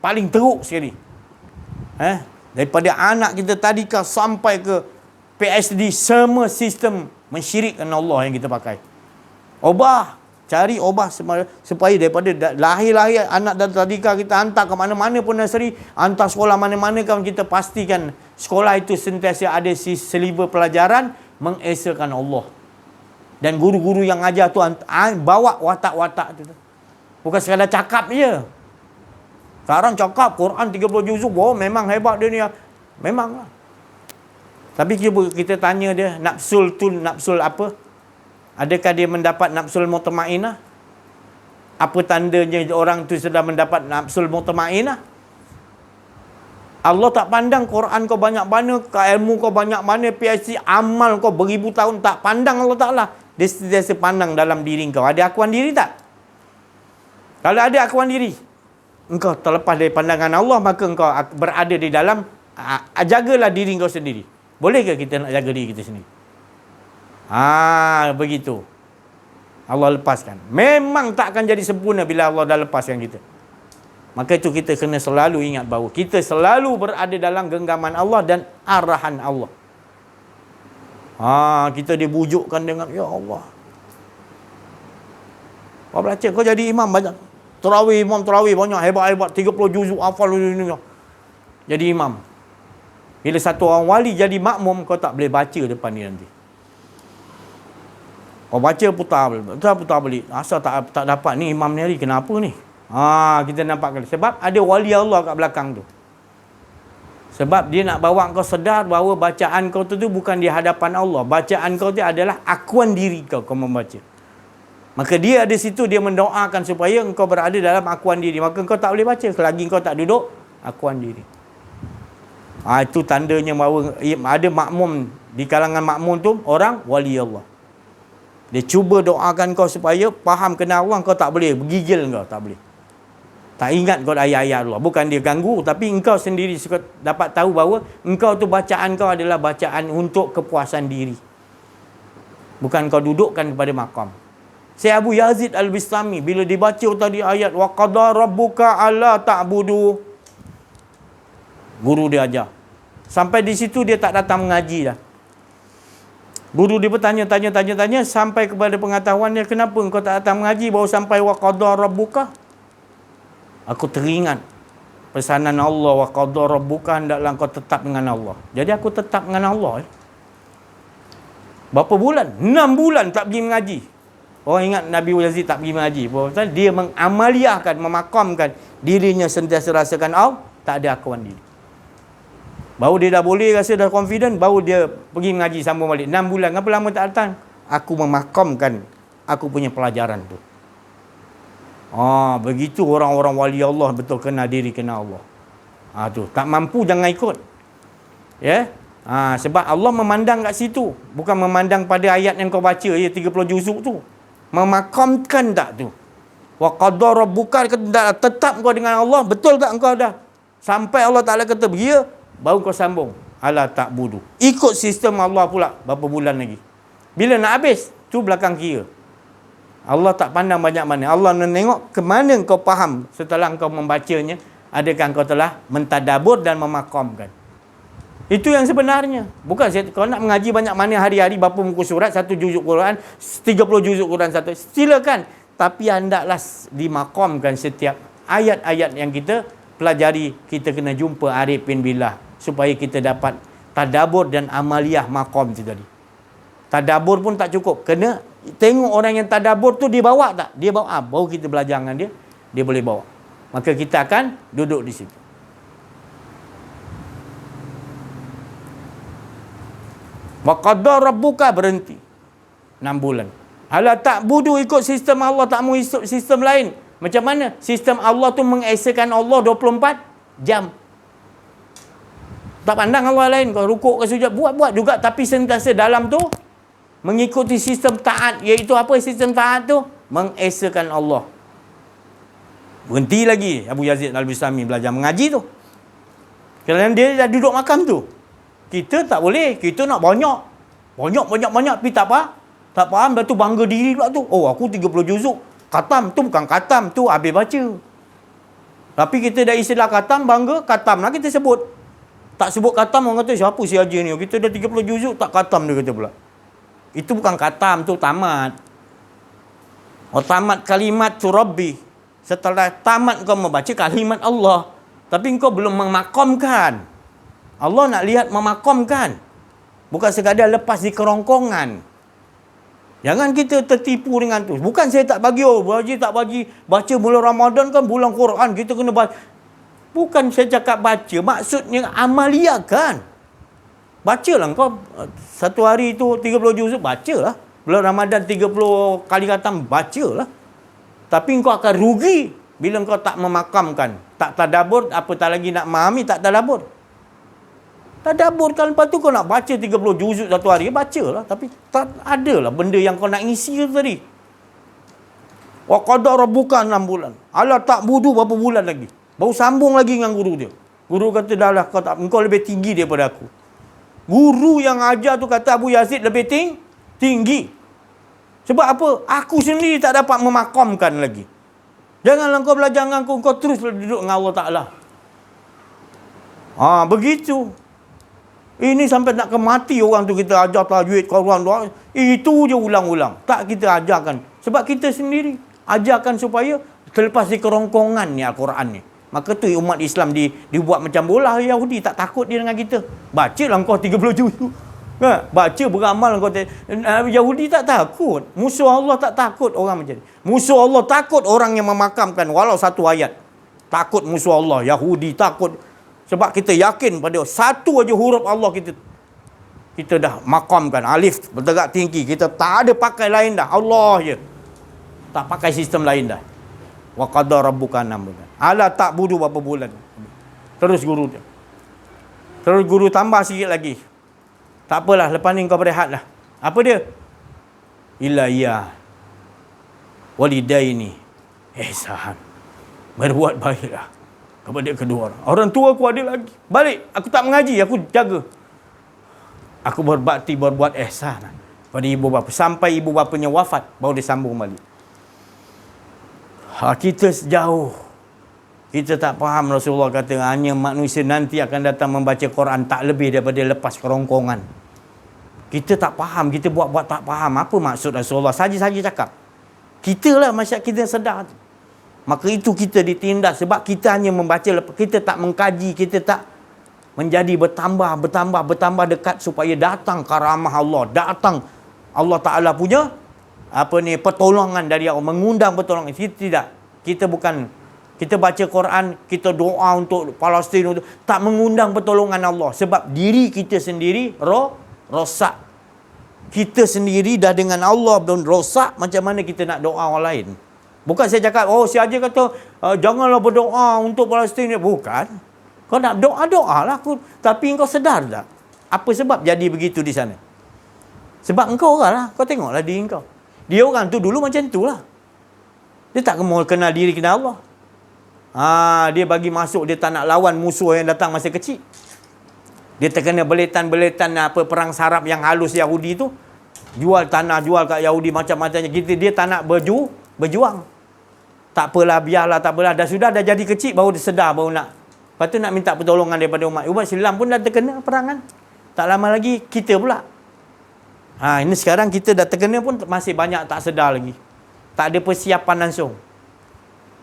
Paling teruk sekali. Daripada anak kita tadika sampai ke PhD, semua sistem mensyirikkan Allah yang kita pakai. Cari ubah supaya daripada lahir-lahir anak dan tadika kita hantar ke mana-mana pun nursery, hantar sekolah mana-mana kan, kita pastikan sekolah itu sentiasa ada seliber pelajaran mengesakan Allah. Dan guru-guru yang ajar tu bawa watak-watak tu. Bukan sekadar cakap je. Sekarang cakap Quran 30 juzuk, memang hebat dia ni. Memanglah. Tapi kita tanya dia, nafsul apa? Adakah dia mendapat nafsul mutmainnah? Apa tandanya orang tu sudah mendapat nafsul mutmainnah? Allah tak pandang Quran kau banyak mana, ilmu kau banyak mana, PhD, amal kau beribu tahun, tak pandang Allah Ta'ala. Dia sentiasa pandang dalam diri kau. Ada akuan diri tak? Kalau ada akuan diri, engkau terlepas dari pandangan Allah, maka engkau berada di dalam, jagalah diri engkau sendiri. Bolehkah kita nak jaga diri kita sendiri? Begitu. Allah lepaskan. Memang tak akan jadi sempurna bila Allah dah lepaskan kita. Maka itu kita kena selalu ingat bahawa kita selalu berada dalam genggaman Allah dan arahan Allah. Kita dibujukkan dengan, ya Allah, kau baca, kau jadi imam banyak. Imam Tarawih banyak, hebat-hebat, 30 juzuk hafal ni. Jadi imam. Bila satu orang wali jadi makmum, kau tak boleh baca depan dia nanti. Kau baca putar balik. Asal tak dapat ni imam ni hari, kenapa ni? Kita nampak. Sebab ada wali Allah kat belakang tu. Sebab dia nak bawa kau sedar bahawa bacaan kau tu bukan di hadapan Allah. Bacaan kau tu adalah akuan diri kau membaca. Maka dia ada situ, dia mendoakan supaya engkau berada dalam akuan diri. Maka engkau tak boleh baca selagi engkau tak duduk akuan diri. Itu tandanya bahawa ada makmum, di kalangan makmum tu orang wali Allah. Dia cuba doakan kau supaya faham kenal Allah, kau tak boleh bergigil, kau tak boleh. Tak ingat kau ayat-ayat Allah. Bukan dia ganggu, tapi engkau sendiri dapat tahu bahawa engkau tu bacaan kau adalah bacaan untuk kepuasan diri. Bukan kau dudukkan kepada makam. Syekh Abu Yazid Al-Bistami bila dibaca tadi ayat wa qada rabbuka alla ta'budu, Guru dia ajar. Sampai di situ dia tak datang mengaji dah. Guru dia bertanya, sampai kepada pengetahuannya, kenapa engkau tak datang mengaji baru sampai wa qadha rabbuka? Aku teringat pesanan Allah, wa qadha rabbuka, hendaklah engkau tetap dengan Allah. Jadi aku tetap dengan Allah. Berapa bulan? 6 bulan tak pergi mengaji. Orang ingat Nabi Yazid tak pergi mengaji. Dia mengamaliahkan, memakamkan dirinya sentiasa rasakan tak ada akuan diri. Baru dia dah boleh rasa dah confident, baru dia pergi mengaji sambung balik. 6 bulan. Kenapa lama tak datang? Aku memakamkan aku punya pelajaran tu. Begitu orang-orang wali Allah betul kenal diri, kenal Allah. Tu tak mampu jangan ikut. Ya. Sebab Allah memandang kat situ, bukan memandang pada ayat yang kau baca 30 juzuk tu. Memakamkan tak tu. Wa qadha rabbuka, tetap kau dengan Allah, betul tak engkau dah? Sampai Allah Taala kata begitu, baru kau sambung. Ala ta'budu. Ikut sistem Allah pula berapa bulan lagi. Bila nak habis, tu belakang kira. Allah tak pandang banyak mana. Allah menengok ke mana kau faham setelah kau membacanya. Adakah kau telah mentadabur dan memakamkan. Itu yang sebenarnya. Bukan kau nak mengaji banyak mana hari-hari berapa muka surat, 1 juzuk Quran, 30 juzuk Quran satu. Silakan. Tapi hendaklah dimakamkan setiap ayat-ayat yang kita pelajari. Kita kena jumpa arifin billah supaya kita dapat tadabur dan amaliyah maqam tu tadi. Tadabur pun tak cukup. Kena tengok orang yang tadabur tu dia bawa tak? Dia bawa, baru kita belajar dengan dia, dia boleh bawa. Maka kita akan duduk di situ. Wa qadha rabbuka, berhenti 6 bulan. Ala ta'budu, ikut sistem Allah, tak mau ikut sistem lain. Macam mana? Sistem Allah tu mengesakan Allah 24 jam. Tak pandang Allah lain. Kau rukuk ke sujud, buat juga. Tapi sentiasa dalam tu mengikuti sistem taat. Iaitu apa sistem taat tu? Mengesakan Allah. Berhenti lagi Abu Yazid Al-Bistami belajar mengaji tu. Kerana dia dah duduk makam tu. Kita tak boleh. Kita nak banyak. Banyak. Tapi tak apa. Tak faham. Dah tu bangga diri pula tu. Aku 30 juzuk. Katam tu bukan katam. Tu habis baca. Tapi kita dah istilah katam, bangga. Katam lah kita sebut. Tak sebut katam, orang kata siapa si Haji ni? Kita dah 30 juzuk tak katam, dia kata pula. Itu bukan katam, tu tamat. Tamat kalimat tu Rabbi. Setelah tamat kau membaca kalimat Allah. Tapi kau belum memakamkan. Allah nak lihat memakamkan. Bukan sekadar lepas di kerongkongan. Jangan kita tertipu dengan tu. Bukan saya tak bagi, Haji tak bagi baca bulan Ramadan kan bulan Quran. Kita kena baca. Bukan saya cakap baca. Maksudnya amaliakan. Bacalah kau. Satu hari tu 30 juzuk, bacalah. Bulan Ramadan 30 kali khatam, bacalah. Tapi kau akan rugi bila kau tak memakamkan. Tak tadabur, apatah lagi nak memahami, tak tadabur. Tadaburkan, lepas tu kau nak baca 30 juzuk satu hari, bacalah. Tapi tak adalah benda yang kau nak ngisi tadi. Wa qadha rabbuka 6 bulan. Ala ta'budu, berapa bulan lagi? Baru sambung lagi dengan guru dia. Guru kata, dah lah, kau lebih tinggi daripada aku. Guru yang ajar tu kata Abu Yazid lebih tinggi. Sebab apa? Aku sendiri tak dapat memakamkan lagi. Janganlah kau belajar dengan aku, kau terus duduk dengan Allah Ta'ala. Begitu. Ini sampai nak kemati orang tu kita ajar tajwid, Quran doa. Itu je ulang-ulang. Tak kita ajarkan. Sebab kita sendiri ajarkan supaya terlepas di kerongkongan ni Al-Quran ni. Maka tu umat Islam dibuat macam bola. Yahudi tak takut dia dengan kita. Bacalah kau 30 juzuk. Baca beramal kau. Yahudi tak takut. Musuh Allah tak takut orang macam ni. Musuh Allah takut orang yang memakamkan walau satu ayat. Takut musuh Allah. Yahudi takut. Sebab kita yakin pada satu aja huruf Allah kita dah makamkan. Alif bertegak tinggi. Kita tak ada pakai lain dah. Allah je. Tak pakai sistem lain dah. Wa qadha rabbuka 6 bulan. Ala ta'budu, berapa bulan. Terus guru dia. Terus guru tambah sikit lagi. Tak apalah, lepas ni kau berehatlah. Apa dia? Illa ya walidaini ihsan. Berbuat baiklah kepada kedua orang. Orang tua aku ada lagi. Balik, aku tak mengaji, aku jaga. Aku berbakti, berbuat ihsan pada ibu bapa. Sampai ibu bapanya wafat, baru dia sambung balik. Kita sejauh Kita tak faham Rasulullah kata hanya manusia nanti akan datang membaca Quran tak lebih daripada lepas kerongkongan. Kita tak faham, kita buat-buat tak faham apa maksud Rasulullah. Saja-saja cakap. Kita lah masyarakat kita sedar. Maka itu kita ditindas sebab kita hanya membaca, kita tak mengkaji, kita tak menjadi bertambah dekat supaya datang karamah Allah, datang Allah Ta'ala punya pertolongan dari Allah, mengundang pertolongan. Kita tidak. Kita bukan, kita baca Quran, kita doa untuk Palestin, tak mengundang pertolongan Allah. Sebab diri kita sendiri rosak. Kita sendiri dah dengan Allah dan rosak, macam mana kita nak doa orang lain? Bukan saya cakap, si Haji kata, janganlah berdoa untuk Palestin. Bukan. Kau nak doa lah. Tapi kau sedar tak? Apa sebab jadi begitu di sana? Sebab engkau orang lah. Kau tengoklah diri kau. Dia orang tu dulu macam tu lah. Dia tak mau kenal diri, kenal Allah. Dia bagi masuk, dia tak nak lawan musuh yang datang masa kecil. Dia terkena beletan-beletan perang saraf yang halus Yahudi tu. Jual tanah, jual kat Yahudi macam-macamnya. Dia tak nak berjuang. Tak apalah, biarlah, tak apalah. Dah jadi kecil, baru dia sedar, baru nak. Lepas tu nak minta pertolongan daripada umat Islam pun dah terkena perangan. Tak lama lagi, kita pula. Ini sekarang kita dah terkena pun masih banyak tak sedar lagi. Tak ada persiapan langsung.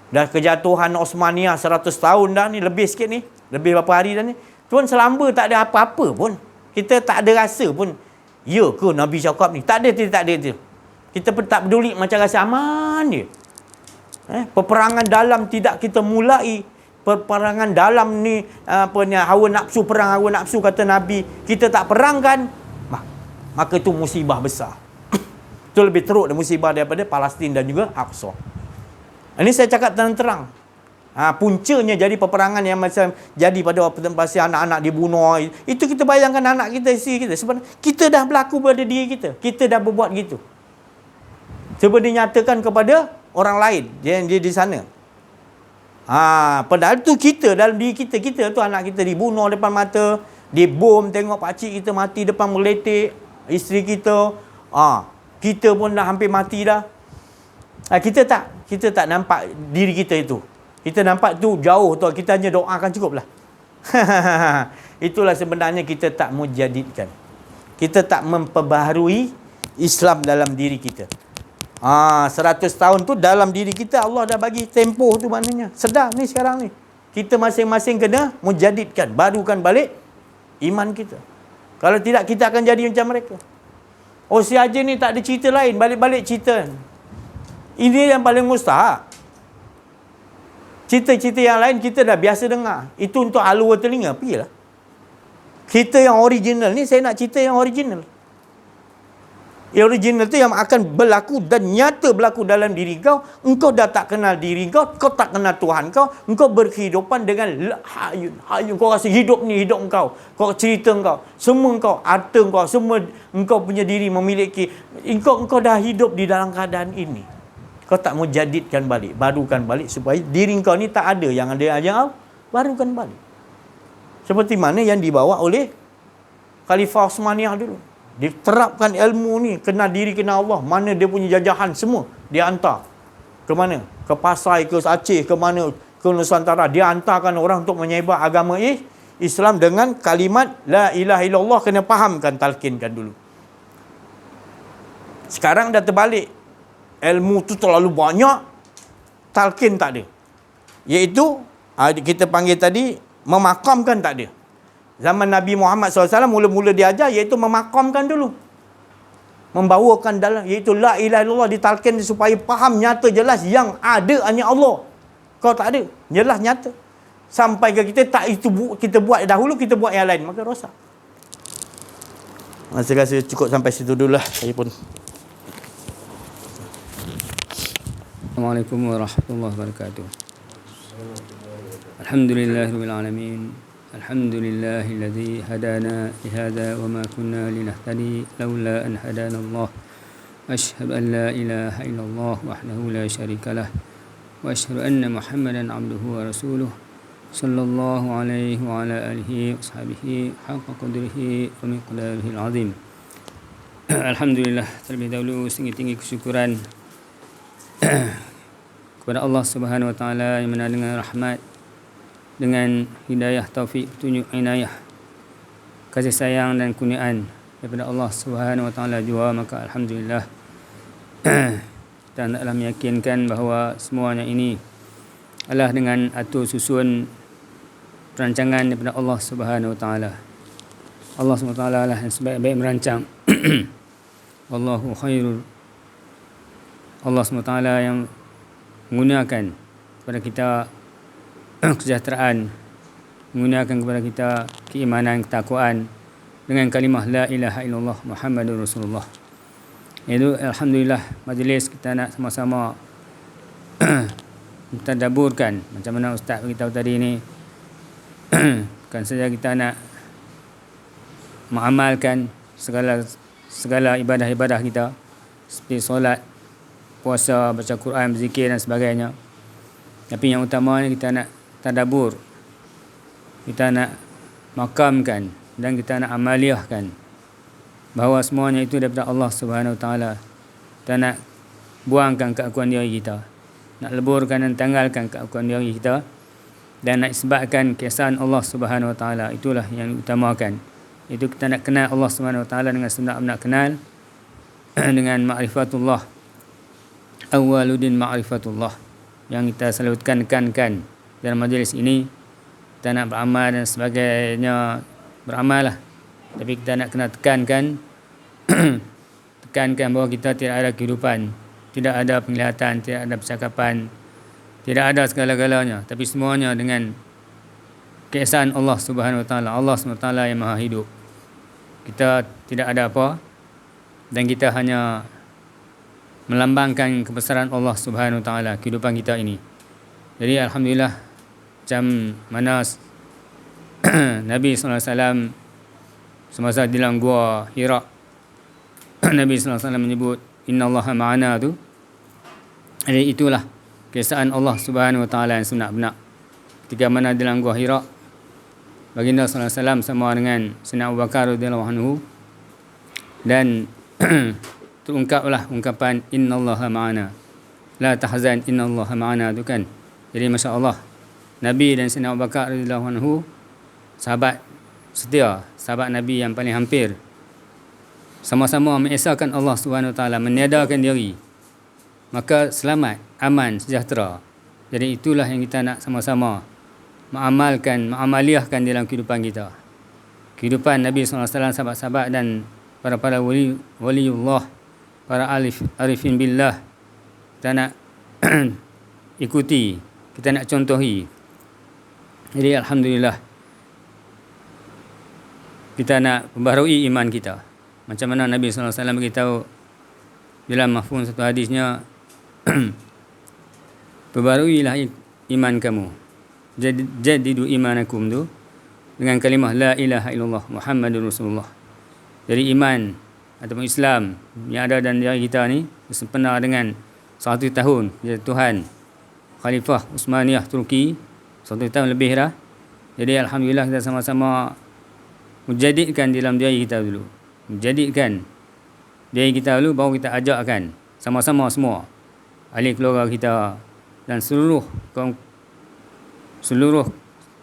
Dah kejatuhan Osmania 100 tahun dah ni, lebih sikit ni. Lebih berapa hari dah ni. Tuan selamba tak ada apa-apa pun. Kita tak ada rasa pun. Ya ke Nabi cakap ni? Tak ada. Kita pun tak peduli macam rasa aman dia. Peperangan dalam tidak kita mulai. Peperangan dalam ni, hawa nafsu, perang hawa nafsu kata Nabi. Kita tak perangkan. Maka itu musibah besar. Itu lebih teruk musibah daripada Palestin dan juga Aqsa. Ini saya cakap terang-terang. Puncanya jadi peperangan yang macam jadi pada pasal anak-anak dibunuh. Itu kita bayangkan anak kita, isteri kita. Sebenarnya kita dah berlaku pada diri kita. Kita dah berbuat gitu. Cuba dinyatakan kepada orang lain yang dia di sana. Padahal tu kita dalam diri kita. Kita tu anak kita dibunuh depan mata. Dibom, tengok pakcik kita mati depan meletik. Isteri kita. Kita pun dah hampir mati dah. Kita tak nampak diri kita itu. Kita nampak tu jauh tu. Kita hanya doakan cukup lah. Itulah sebenarnya kita tak mujadidkan. Kita tak memperbaharui Islam dalam diri kita. 100 tahun tu dalam diri kita Allah dah bagi tempoh tu maknanya. Sedar ni sekarang ni. Kita masing-masing kena mujadidkan. Barukan balik iman kita. Kalau tidak kita akan jadi macam mereka. Si Haji ni tak ada cerita lain. Balik-balik cerita. Ini yang paling mustahak. Cerita-cerita yang lain kita dah biasa dengar. Itu untuk halua telinga. Pergilah. Kita yang original ni, saya nak cerita yang original. Yang original tu yang akan berlaku dan nyata berlaku dalam diri kau. Engkau dah tak kenal diri kau. Kau tak kenal Tuhan kau. Engkau berkehidupan dengan hayun. Kau rasa hidup ni hidup kau. Kau cerita kau. Semua kau, harta kau. Semua engkau punya diri memiliki. Engkau dah hidup di dalam keadaan ini. Kau tak mau jadidkan balik. Barukan balik supaya diri kau ni tak ada. Yang ada aja barukan balik. Seperti mana yang dibawa oleh Khalifah Osmaniyah dulu. Diterapkan ilmu ni. Kenal diri, kenal Allah. Mana dia punya jajahan semua. Dia hantar. Ke mana? Ke Pasai, ke Aceh, ke mana? Ke Nusantara. Dia hantarkan orang untuk menyebar agama Islam dengan kalimat La ilaha illallah. Kena fahamkan, talkinkan dulu. Sekarang dah terbalik. Ilmu tu terlalu banyak. Talkin tak ada. Iaitu, kita panggil tadi, memakamkan tak ada. Zaman Nabi Muhammad SAW mula-mula diajar iaitu memakamkan dulu. Membawakan dalam iaitu la ilaha illallah ditalkin supaya faham nyata jelas yang ada hanya Allah. Kau tak ada, jelas nyata. Sampai ke kita tak itu kita buat dahulu, kita buat yang lain, maka rosak. Saya rasa cukup sampai situ dululah. Saya pun. Assalamualaikum warahmatullahi wabarakatuh. Alhamdulillahirabbil alamin. Alhamdulillahilladzi hadana lihada wa ma kunna linahtadi laula an hadana Allah. Asyhadu an la ilaha illallah wahdahu la syarikalah wa asyhadu anna Muhammadan abduhu wa rasuluh sallallahu alaihi wa ala alihi washabihi haqqa qadrihi wa miqdarihi alazim. Alhamdulillah, terlebih dahulu tinggi-tinggi kesyukuran kepada Allah Subhanahu wa taala yang mana dengan rahmat dengan hidayah, taufik, petunjuk, inayah, kasih sayang dan kurniaan daripada Allah Subhanahu wa taala jua, maka alhamdulillah kita hendaklah meyakinkan bahawa semuanya ini adalah dengan atur susun perancangan daripada Allah Subhanahu wa taala. Allah Subhanahu wa taala lah yang sebaik-baik merancang. Wallahu khairul. Allah Subhanahu wa taala yang menggunakan kepada kita kesejahteraan, menggunakan kepada kita keimanan, ketakwaan dengan kalimah la ilaha illallah Muhammadur Rasulullah. Itu alhamdulillah majlis kita nak sama-sama mentadabburkan macam mana ustaz beritahu tadi ni. Bukan saja kita nak mengamalkan segala ibadah-ibadah kita seperti solat, puasa, baca Quran, berzikir dan sebagainya. Tapi yang utamanya kita nak tadabbur, kita nak makamkan dan kita nak amaliyahkan bahawa semuanya itu daripada Allah Subhanahu wa taala. Kita nak buangkan keakuan diri kita, nak leburkan dan tanggalkan keakuan diri kita dan nak isbatkan keesaan Allah Subhanahu wa taala. Itulah yang diutamakan. Itu kita nak kenal Allah Subhanahu wa taala dengan sebenar-benar kenal dengan ma'rifatullah. Awwaluddin ma'rifatullah yang kita selalu tekankan dalam majlis ini. Kita nak beramal dan sebagainya, beramal lah. Tapi kita nak kena tekankan bahawa kita tidak ada kehidupan, tidak ada penglihatan, tidak ada percakapan, tidak ada segala-galanya, tapi semuanya dengan keesaan Allah Subhanahu wa taala. Allah Subhanahu wa taala yang maha hidup. Kita tidak ada apa dan kita hanya melambangkan kebesaran Allah Subhanahu wa taala kehidupan kita ini. Jadi alhamdulillah, macam mana Nabi sallallahu alaihi wasallam semasa di dalam gua Hira, Nabi sallallahu alaihi wasallam menyebut innallaha ma'ana tu. Jadi itulah keesaan Allah Subhanahu wa taala yang sebenar-benar. Ketika mana di dalam gua Hira, baginda sallallahu alaihi wasallam sama dengan Sayyidina Abu Bakar radhiyallahu anhu, dan terungkaplah ungkapan innallaha ma'ana, la tahzan innallaha ma'ana tu kan. Jadi masya-Allah, Nabi dan Sayyidina Abu Bakar radhiyallahu anhu sahabat setia, sahabat Nabi yang paling hampir, sama-sama mengesahkan Allah Subhanahu wa taala, meniadakan diri, maka selamat, aman, sejahtera. Jadi itulah yang kita nak sama-sama mengamalkan, mengamaliyahkan dalam kehidupan kita. Kehidupan Nabi sallallahu alaihi wasallam, sahabat-sahabat dan para waliullah, para arifin billah, kita nak ikuti, kita nak contohi. Jadi alhamdulillah, kita nak membaharui iman kita. Macam mana Nabi sallallahu alaihi wasallam beritahu dalam mafhum satu hadisnya, perbaharuilah iman kamu, jadidu imanakum tu dengan kalimah la ilaha illallah Muhammadur Rasulullah. Jadi iman ataupun Islam yang ada dalam diri kita ni sempena dengan 100 tahun Tuhan Khalifah Utsmaniyah Turki, 100 tahun lebih dah. Jadi alhamdulillah kita sama-sama menjadikan dalam diri kita dulu, menjadikan diri kita dulu, baru kita ajakkan sama-sama semua ahli keluarga kita dan seluruh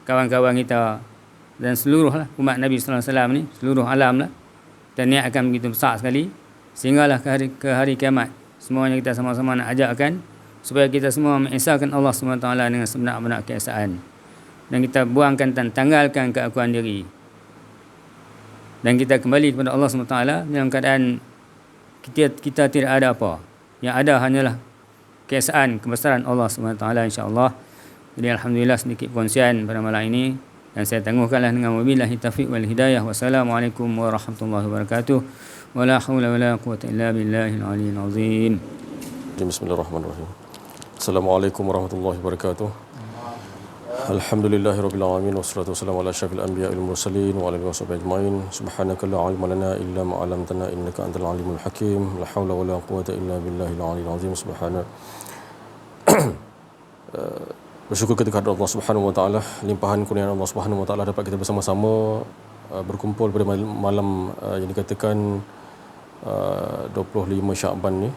kawan-kawan kita dan seluruh umat Nabi sallallahu alaihi wasallam ni, seluruh alam lah. Dan niat akan begitu besar sekali sehinggalah ke hari kiamat semuanya kita sama-sama nak ajakkan supaya kita semua mengesahkan Allah SWT dengan sebenar-benar keesaan, dan kita buangkan dan tanggalkan keakuan diri, dan kita kembali kepada Allah SWT dalam keadaan kita tidak ada apa. Yang ada hanyalah keesaan, kebesaran Allah SWT, insya-Allah. Jadi alhamdulillah sedikit perkongsian pada malam ini, dan saya tangguhkanlah dengan wabillahi taufiq wal hidayah. Wassalamualaikum warahmatullahi wabarakatuh. Wala haula wala quwwata illa billahil aliyyil azim. Bismillahirrahmanirrahim. Assalamualaikum warahmatullahi wabarakatuh. Alhamdulillahirabbil alamin, wassalatu wassalamu ala asyrafil anbiya'i wal mursalin wa ala alihi washabbihi ajmain. Subhanaka la ilma lana illa ma 'allamtana innaka antal alimul hakim. La haula wala quwwata illa billahil aliyyil azim. Subhana bersyukur kepada Allah Subhanahu wa taala, limpahan kurniaan Allah Subhanahu wa taala dapat kita bersama-sama berkumpul pada malam yang dikatakan 25 Syaban ni,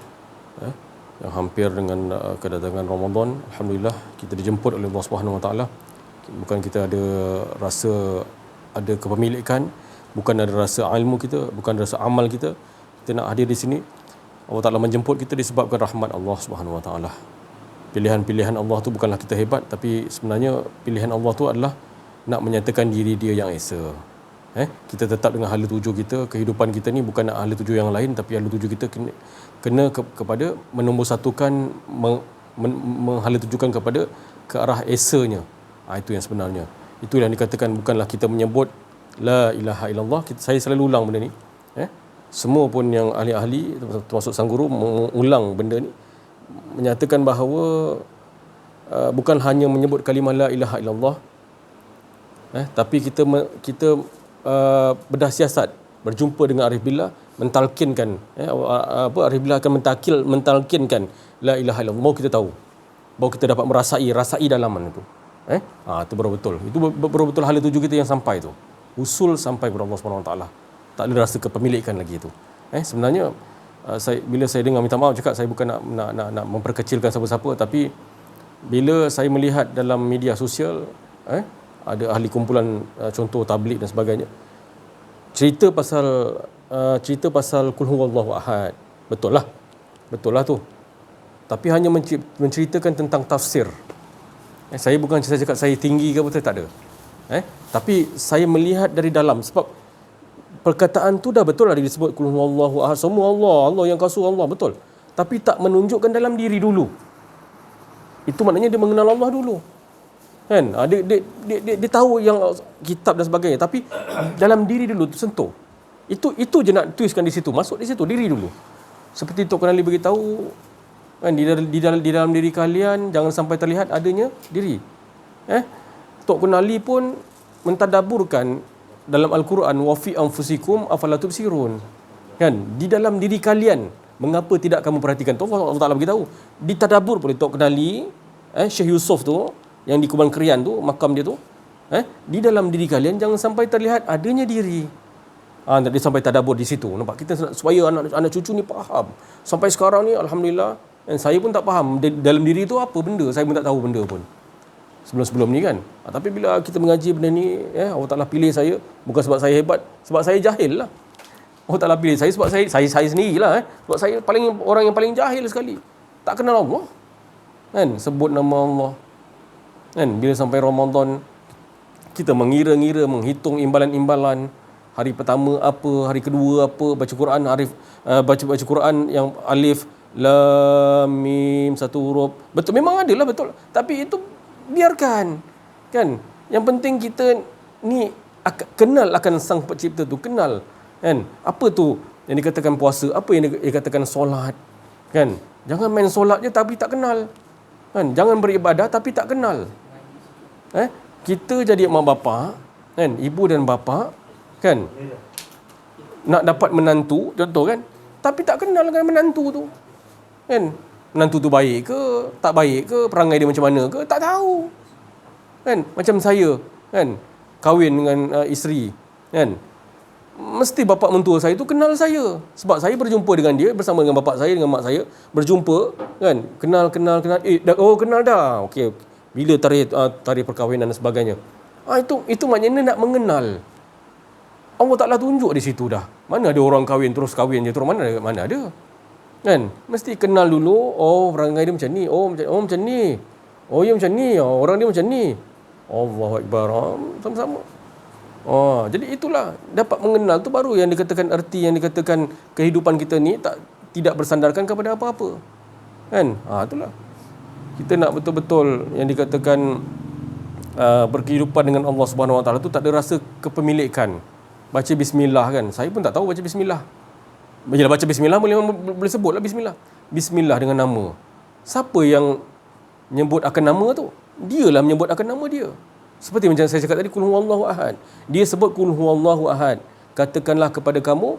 yang hampir dengan kedatangan Ramadan. Alhamdulillah kita dijemput oleh Allah Subhanahu wa taala bukan kita ada rasa ada kepemilikan, bukan ada rasa ilmu kita, bukan rasa amal kita. Kita nak hadir di sini, Allah Ta'ala menjemput kita disebabkan rahmat Allah Subhanahu Wa Ta'ala. Pilihan-pilihan Allah tu bukanlah kita hebat, tapi sebenarnya pilihan Allah tu adalah nak menyatakan diri dia yang esa. Kita tetap dengan hala tuju kita. Kehidupan kita ni bukan nak hala tuju yang lain, tapi hala tuju kita kena kepada menombor satukan, menghala tujukan kepada ke arah esanya. Itu yang sebenarnya. Itu yang dikatakan bukanlah kita menyebut la ilaha illallah. Saya selalu ulang benda ni. Semua pun yang ahli-ahli termasuk sang guru mengulang benda ni, menyatakan bahawa bukan hanya menyebut kalimah la ilaha illallah, tapi kita bedah siasat, berjumpa dengan arif billah, mentalkinkan arif billah akan mentalkinkan la ilaha illallah. Mau kita tahu, baru kita dapat rasai dalaman itu. Itu baru betul. Itu baru betul hala tuju kita yang sampai tu. Usul sampai kepada Allah Subhanahu Wa Taala. Tak ada rasa kepemilikan lagi itu. Sebenarnya bila saya dengar, minta maaf cakap, saya bukan nak memperkecilkan siapa-siapa, tapi bila saya melihat dalam media sosial ada ahli kumpulan contoh tabligh dan sebagainya, cerita pasal kul huwallahu ahad, betul lah tu, tapi hanya menceritakan tentang tafsir. Saya bukan saya cakap saya tinggi ke betul, tak ada. Tapi saya melihat dari dalam, sebab perkataan tu dah betul lah disebut kul huwallahu ahad, semua Allah yang kasuh Allah, betul, tapi tak menunjukkan dalam diri dulu. Itu maknanya dia mengenal Allah dulu. Kan? Dia tahu yang kitab dan sebagainya, tapi dalam diri dulu tu sentuh. Itu je nak twistkan di situ, masuk di situ diri dulu. Seperti Tok Kenali beritahu, kan, di dalam diri kalian jangan sampai terlihat adanya diri. Tok Kenali pun mentadaburkan dalam Al-Quran, wa fi anfusikum afala tubsirun. Kan, di dalam diri kalian mengapa tidak kamu perhatikan? Tu Allah Taala beritahu. Ditadabur oleh Tok Kenali, Syekh Yusof tu, yang di Kuban Krian tu, makam dia tu, di dalam diri kalian jangan sampai terlihat adanya diri. Dia sampai tadabbur di situ. Nampak, kita supaya anak cucu ni faham. Sampai sekarang ni alhamdulillah, saya pun tak faham dalam diri tu apa benda, saya pun tak tahu benda pun sebelum ni kan. Tapi bila kita mengaji benda ni, Allah Taala pilih saya bukan sebab saya hebat, sebab saya jahil lah. Allah Taala pilih saya sebab saya sendirilah, sebab saya orang yang paling jahil sekali, tak kenal Allah. Kan, sebut nama Allah. Kan, bila sampai Ramadan, kita mengira-ngira, menghitung imbalan-imbalan. Hari pertama apa, hari kedua apa, baca Quran, baca Quran yang alif, lam, mim, satu huruf. Betul, memang adalah betul. Tapi itu biarkan. Kan? Yang penting kita ni kenal akan Sang Pencipta tu, kenal. Kan? Apa tu yang dikatakan puasa, apa yang dikatakan solat. Kan? Jangan main solat je tapi tak kenal. Kan? Jangan beribadah tapi tak kenal. Kita jadi mak bapa, kan, ibu dan bapa, kan, nak dapat menantu, contoh kan, tapi tak kenal dengan menantu tu, kan, menantu tu baik ke, tak baik ke, perangai dia macam mana ke, tak tahu, kan. Macam saya, kan, kahwin dengan isteri, kan, mesti bapa mentua saya tu kenal saya, sebab saya berjumpa dengan dia bersama dengan bapa saya, dengan mak saya, berjumpa, kan, kenal, kenal dah, okey. Bila tarikh perkahwinan dan sebagainya. Itu maknanya nak mengenal. Allah Ta'ala tunjuk di situ dah. Mana ada orang kahwin terus kahwin je terus, mana ada. Kan? Mesti kenal dulu, perangai dia macam ni, macam ni. Ya macam ni, orang dia macam ni. Allahu Akbar. Sama-sama. Jadi itulah, dapat mengenal tu baru yang dikatakan erti, yang dikatakan kehidupan kita ni tidak bersandarkan kepada apa-apa. Kan? Itulah. Kita nak betul-betul yang dikatakan berkehidupan dengan Allah Subhanahu Wa Taala tu tak ada rasa kepemilikan. Baca bismillah kan. Saya pun tak tahu baca bismillah. Bila baca bismillah boleh sebutlah bismillah. Bismillah dengan nama. Siapa yang menyebut akan nama tu? Dialah menyebut akan nama dia. Seperti macam saya cakap tadi, kul huwallahu ahad. Dia sebut kul huwallahu ahad. Katakanlah kepada kamu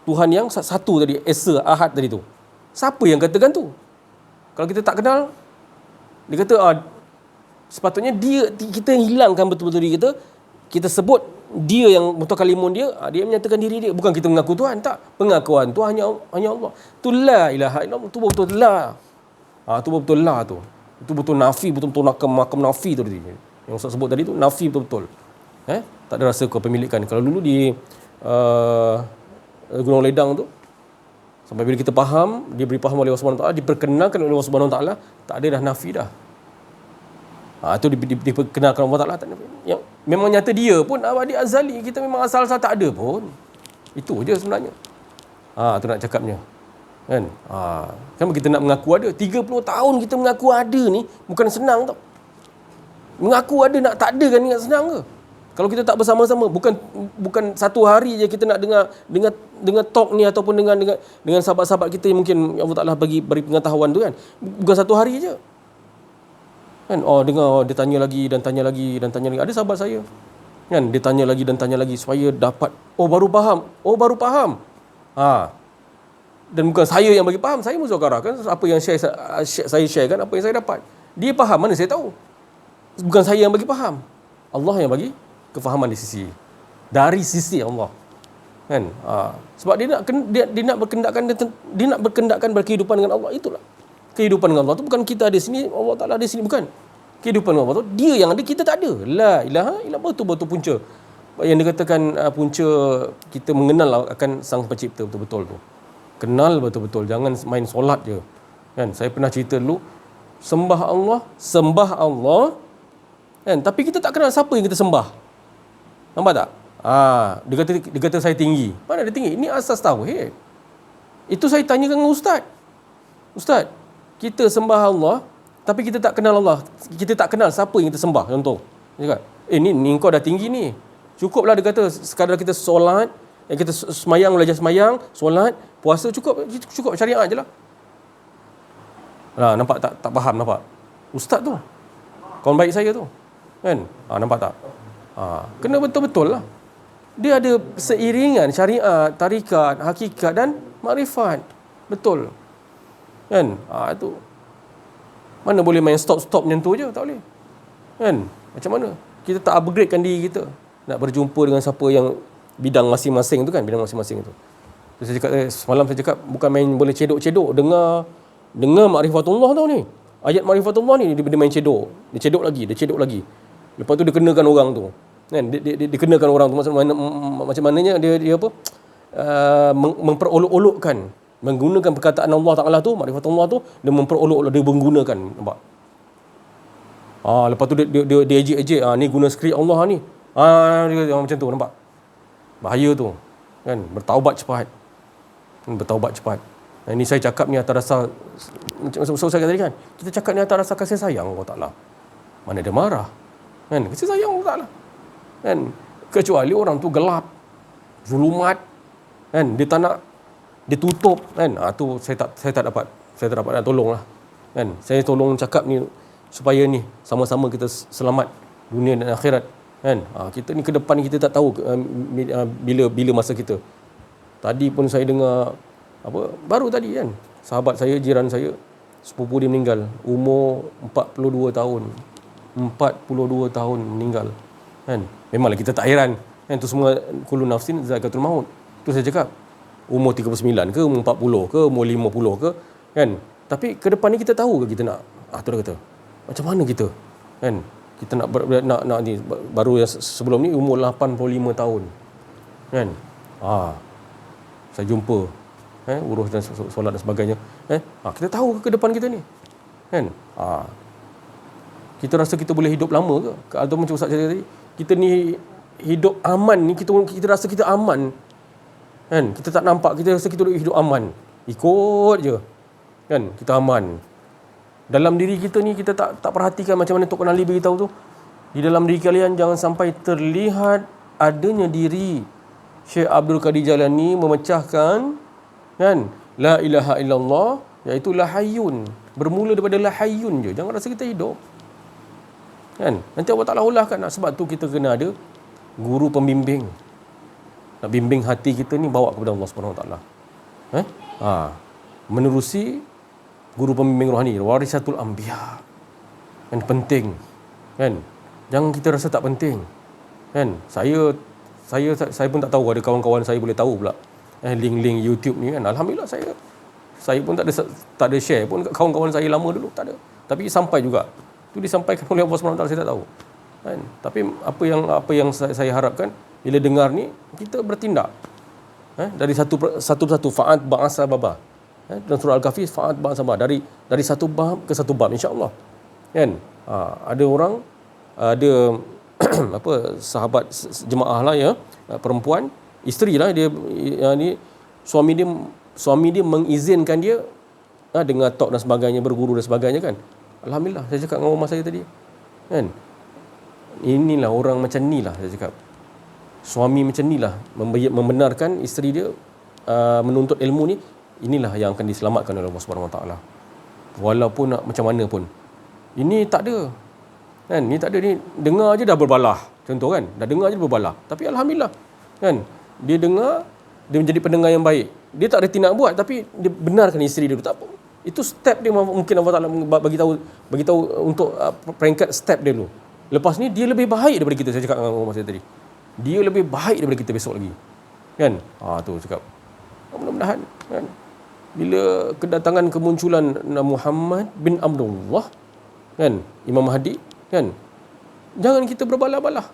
Tuhan yang satu tadi, Esa, Ahad tadi tu. Siapa yang katakan tu? Kalau kita tak kenal, dia kata sepatutnya kita hilangkan betul-betul diri kita. Kita sebut dia yang mutakalimun dia menyatakan diri dia, bukan kita mengaku Tuhan, tak. Pengakuan tu hanya Allah. Tu la ilaha illallah, tu betul la. Tu betul la tu. Itu betul nafi, betul-betul makam nafi tu dia. Yang Ustaz sebut tadi tu nafi betul-betul. Tak ada rasa kepemilikan. Kalau dulu di Gunung Ledang tu, sampai bila kita faham, dia beri faham oleh Allah Subhanahu Wa Taala, diperkenalkan oleh Allah Subhanahu Wa Taala, tak ada dah nafi dah. Itu diperkenalkan Allah Taala. Yang memang nyata dia pun abadi azali, kita memang asal-asal tak ada pun. Itu je sebenarnya. Tu nak cakapnya. Kan? Kenapa kita nak mengaku ada? 30 tahun kita mengaku ada ni bukan senang tau. Mengaku ada nak tak ada kan ingat senang ke? Kalau kita tak bersama-sama, bukan satu hari je kita nak dengar talk ni ataupun dengan sahabat-sahabat kita yang mungkin Allah Taala beri pengetahuan tu kan. Bukan satu hari je. Kan? Dengar dia tanya lagi dan tanya lagi dan tanya lagi. Ada sahabat saya kan, dia tanya lagi dan tanya lagi supaya dapat baru faham. Dan bukan saya yang bagi faham, saya muzakarah kan apa yang saya share kan, apa yang saya dapat. Dia faham, mana saya tahu. Bukan saya yang bagi faham. Allah yang bagi kefahaman dari sisi Allah. Kan? Sebab dia nak berkendakkan berkehidupan dengan Allah, itulah. Kehidupan dengan Allah tu bukan kita ada sini, Allah Taala ada sini, bukan. Kehidupan dengan Allah tu dia yang ada, kita tak ada. La ilaha illallah, betul-betul punca. Yang dikatakan punca kita mengenal akan Sang Pencipta betul-betul tu. Kenal betul-betul, jangan main solat je. Kan? Saya pernah cerita dulu, sembah Allah kan, tapi kita tak kenal siapa yang kita sembah. Nampak tak? Dia kata saya tinggi. Mana dia tinggi? Ini asas tauhid. Itu saya tanyakan dengan Ustaz, kita sembah Allah tapi kita tak kenal Allah. Kita tak kenal siapa yang kita sembah. Contoh, dia kata, ni kau dah tinggi ni. Cukuplah, dia kata, sekadar kita solat, kita semayang, belajar semayang, solat, puasa, cukup syariat je lah. Nampak tak faham, nampak? Ustaz tu, kawan baik saya tu. Kan? Nampak tak? Kena betul-betul lah. Dia ada seiringan syariat, tarikat, hakikat dan makrifat. Betul. Kan? Itu. Mana boleh main stop macam tu je, tak boleh. Kan? Macam mana? Kita tak upgradekan diri kita. Nak berjumpa dengan siapa yang bidang masing-masing tu kan, bidang masing-masing tu. Saya cakap, semalam saya cakap, bukan main boleh cedok-cedok, dengar makrifatullah tau ni. Ayat makrifatullah ni, dia main cedok. Dia cedok lagi. Lepas tu dia kenakan orang tu. Kan? Dia kenakan orang tu, macam mananya dia apa? Memperolok-olokkan, menggunakan perkataan Allah Ta'ala tu, makrifatullah tu, dia memperolok-olok, dia menggunakan. Nampak? Lepas tu dia ejek-ejek, ni guna skrip Allah ni. Dia macam tu, nampak? Bahaya tu. Kan? Bertaubat cepat. Ini saya cakap ni atas rasa, macam saya kata tadi kan, kita cakap ni atas rasa kasih sayang Allah Ta'ala. Mana dia marah? Kan? Kasih sayang Allah Ta'ala. Kan? Kecuali orang tu gelap, zulumat, kan? Dia tak nak, dia tutup, kan? Tu saya tak dapat nak tolong lah. Kan? Saya tolong cakap ni supaya ni sama-sama kita selamat dunia dan akhirat. Kan? Kita ni ke depan ni kita tak tahu bila masa kita. Tadi pun saya dengar baru tadi kan, sahabat saya, jiran saya, sepupu dia meninggal, umur 42 tahun. 42 tahun meninggal. Kan? Memanglah kita tak heran. Kan? Itu semua kullu nafsin zaiqatul maut. Tu saya cakap, umur 39 ke, umur 40 ke, umur 50 ke, kan? Tapi ke depan ni kita tahu ke kita nak, tu dah kata, macam mana kita? Kan? Kita nak ni, baru yang sebelum ni umur 85 tahun. Kan? Saya jumpa, urus dan solat dan sebagainya. Kita tahu ke depan kita ni? Kan? Kita rasa kita boleh hidup lama ke? Atau macam Ustaz cakap tadi, kita ni hidup aman ni, kita rasa kita aman. Kan? Kita tak nampak, kita rasa kita hidup aman. Ikut je. Kan? Kita aman. Dalam diri kita ni, kita tak perhatikan macam mana Tok Ali beritahu tu. Di dalam diri kalian jangan sampai terlihat adanya diri. Syekh Abdul Qadir Jalani memecahkan, kan, la ilaha illallah, iaitu la hayyun. Bermula daripada la hayyun je. Jangan rasa kita hidup. Kan? Nanti Allah Ta'ala ulahkan. Sebab tu kita kena ada guru pembimbing. Nak bimbing hati kita ni, bawa kepada Allah Subhanahu Wa Ta'ala. Menerusi guru pembimbing rohani, warisatul anbiya. Kan? Penting. Kan? Jangan kita rasa tak penting. Kan? Saya pun tak tahu, ada kawan-kawan saya boleh tahu pula. Link-link YouTube ni kan. Alhamdulillah saya pun tak ada share pun kat kawan-kawan saya lama dulu, tak ada. Tapi sampai juga. Tu disampaikan oleh Allah SWT, saya tak tahu. kan. Tapi apa yang saya harapkan bila dengar ni kita bertindak. Dari satu fa'at ba'asa baba. Dalam surah Al-Kahfi fa'at ba'asa baba, dari satu bab ke satu bab, insya-Allah. Kan? Ada orang ada sahabat jemaah lah ya, perempuan, isteri lah dia, ni suami dia mengizinkan dia dengar talk dan sebagainya, berguru dan sebagainya kan. Alhamdulillah, saya cakap dengan rumah saya tadi. Kan? Inilah orang macam ni lah saya cakap. Suami macam ni lah membenarkan isteri dia menuntut ilmu ni, inilah yang akan diselamatkan oleh Allah Subhanahu Wa Taala. Walaupun nak macam mana pun. Ini tak ada. Kan? Ni tak ada, ni dengar je dah berbalah. Contoh kan, dah dengar je dah berbalah. Tapi alhamdulillah. Kan? Dia dengar, dia menjadi pendengar yang baik. Dia tak reti nak buat, tapi dia benarkan isteri dia. Tak apa. Itu step dia, mungkin Allah Taala bagi tahu untuk peringkat step dia dulu. Lepas ni dia lebih baik daripada kita, saya cakap dengan rumah saya tadi. Dia lebih baik daripada kita besok lagi. Kan? Tu cakap. Mudah-mudahan kan, bila kedatangan kemunculan Muhammad bin Abdullah kan, Imam Mahdi kan, jangan kita berbalah-balah.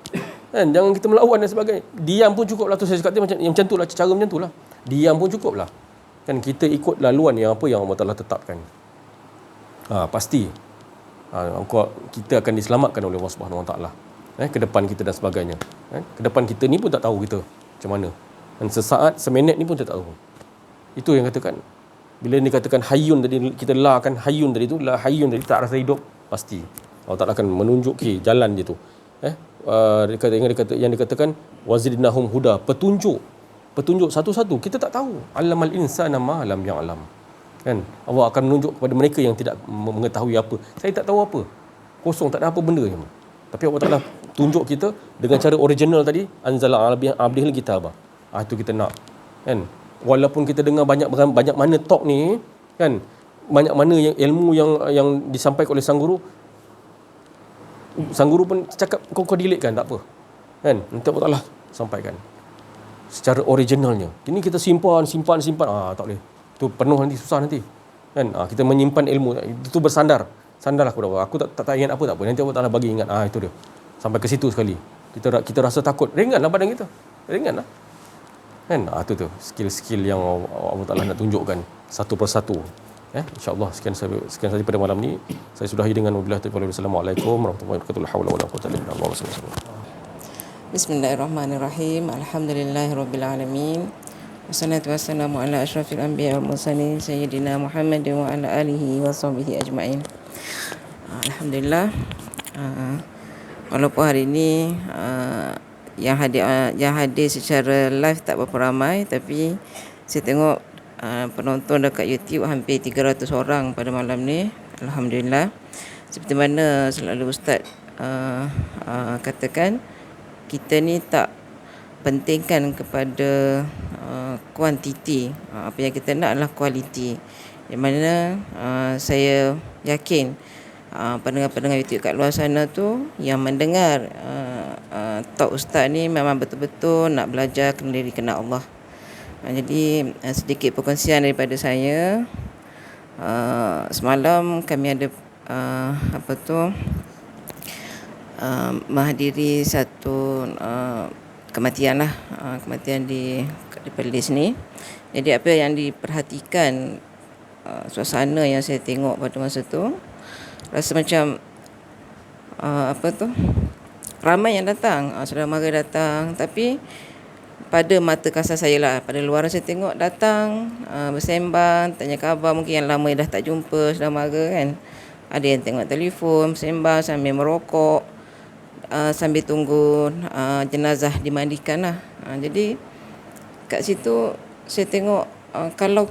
Kan? Jangan kita melawan dan sebagainya. Diam pun cukuplah tu, saya cakap macam yang macam itulah, cara macam itulah. Diam pun cukuplah. Kan kita ikut laluan yang apa yang Allah Taala tetapkan. Pasti kita akan diselamatkan oleh Allah Subhanahu Wa Taala. Ke depan kita dan sebagainya. Ke depan kita ni pun tak tahu kita macam mana. Dan sesaat, seminit ni pun tak tahu. Itu yang katakan. Bila ni katakan hayyun tadi, kita lakan hayyun tadi tu, la hayyun tadi tak rasa hidup, pasti Allah Taala akan menunjuk jalan dia tu. Yang dikatakan wazidnahum huda, petunjuk satu-satu. Kita tak tahu. Allamal insana ma lam ya'lam. Kan? Allah akan menunjuk kepada mereka yang tidak mengetahui apa. Saya tak tahu apa. Kosong, tak ada apa benda. Tapi Allah Taala tunjuk kita dengan cara original tadi, anzala abdihil kitabah. Itu kita nak. Kan? Walaupun kita dengar banyak mana talk ni, kan? Banyak mana yang ilmu yang disampaikan oleh sang guru. Sang guru pun cakap kau delete kan, tak apa. Kan? Nanti Allah Taala sampaikan secara originalnya. Ini kita simpan. Tak boleh. Tu penuh nanti, susah nanti. Kan? Kita menyimpan ilmu itu sandarlah kepada Allah. Aku tak ingat apa, tak apa. Nanti Allah Taala bagi ingat. Itu dia. Sampai ke situ sekali. Kita rasa takut. Ringanlah badan kita. Ringanlah. Kan? Itu skill-skill yang Allah Taala nak tunjukkan satu persatu. InsyaAllah sekian saja pada malam ni. Saya sudahi dengan wabillahi taufiq wal hidayah. Assalamualaikum warahmatullahi wabarakatuh. La haula wala quwwata illa billah. Bismillahirrahmanirrahim. Alhamdulillahirabbil alamin. Wassalatu wassalamu ala asyrafil anbiya wal mursalin sayyidina Muhammad wa ala alihi wa sahbihi ajma'in. Alhamdulillah. Walaupun hari ini yang hadir secara live tak berapa ramai, tapi saya tengok penonton dekat YouTube hampir 300 orang pada malam ni. Alhamdulillah. Seperti mana selalu Ustaz katakan, kita ni tak pentingkan kepada kuantiti. Apa yang kita nak adalah kualiti. Di mana saya yakin pendengar-pendengar YouTube kat luar sana tu yang mendengar talk Ustaz ni memang betul-betul nak belajar kenal diri, kenal Allah. Jadi sedikit perkongsian daripada saya. Semalam kami ada menghadiri satu kematian lah, kematian di Perlis ni. Jadi apa yang diperhatikan, suasana yang saya tengok pada masa tu, rasa macam ramai yang datang, saudara mara datang, tapi pada mata kasar saya lah, pada luar saya tengok datang, bersembang, tanya khabar, mungkin yang lama dah tak jumpa saudara mara kan. Ada yang tengok telefon, bersembang sambil merokok, sambil tunggu jenazah dimandikan lah. Jadi kat situ saya tengok, kalau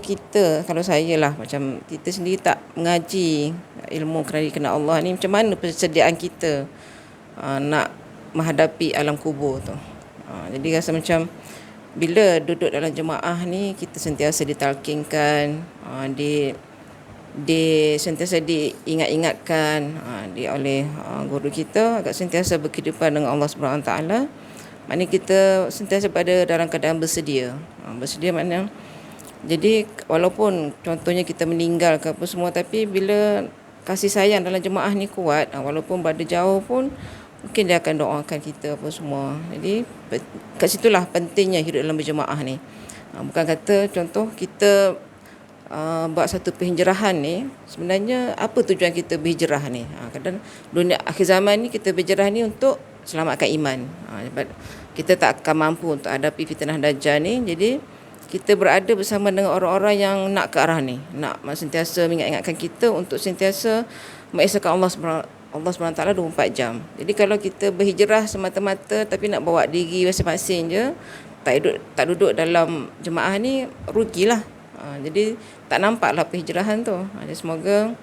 saya lah, macam kita sendiri tak mengaji ilmu kerana Allah ni, macam mana persediaan kita nak menghadapi alam kubur tu. Jadi rasa macam bila duduk dalam jemaah ni, kita sentiasa ditalkinkan, sentiasa diingat-ingatkan oleh guru kita agar sentiasa berkehidupan dengan Allah Subhanahu Wa Taala. Maknanya kita sentiasa dalam keadaan bersedia. Bersedia maknanya, jadi walaupun contohnya kita meninggal ke apa semua, tapi bila kasih sayang dalam jemaah ni kuat, walaupun berada jauh pun mungkin dia akan doakan kita apa semua. Jadi kat situlah pentingnya hidup dalam berjemaah ni. Bukan kata contoh kita buat satu penghijrahan ni, sebenarnya apa tujuan kita berhijrah ni? Kadang dunia akhir zaman ni kita berhijrah ni untuk selamatkan iman. Kita tak akan mampu untuk hadapi fitnah dajjal ni. Jadi kita berada bersama dengan orang-orang yang nak ke arah ni, nak sentiasa mengingat-ingatkan kita untuk sentiasa mengesahkan Allah SWT 24 jam. Jadi kalau kita berhijrah semata-mata tapi nak bawa diri masing-masing je, tak duduk dalam jemaah ni, rugilah. Jadi tak nampaklah penghijrahan tu. Jadi semoga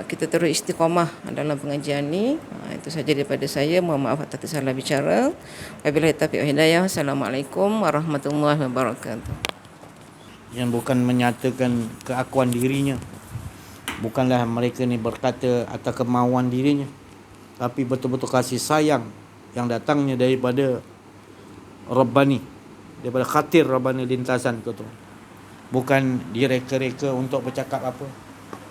kita terus istiqamah dalam pengajian ni. Itu saja daripada saya. Mohon maaf atas salah bicara. Wabillahi taufiq wal hidayah. Assalamualaikum warahmatullahi wabarakatuh. Yang bukan menyatakan keakuan dirinya, bukanlah mereka ni berkata atas kemauan dirinya, tapi betul-betul kasih sayang yang datangnya daripada Rabbani, daripada khatir Rabbani lintasan tu. Bukan direka-reka untuk bercakap apa,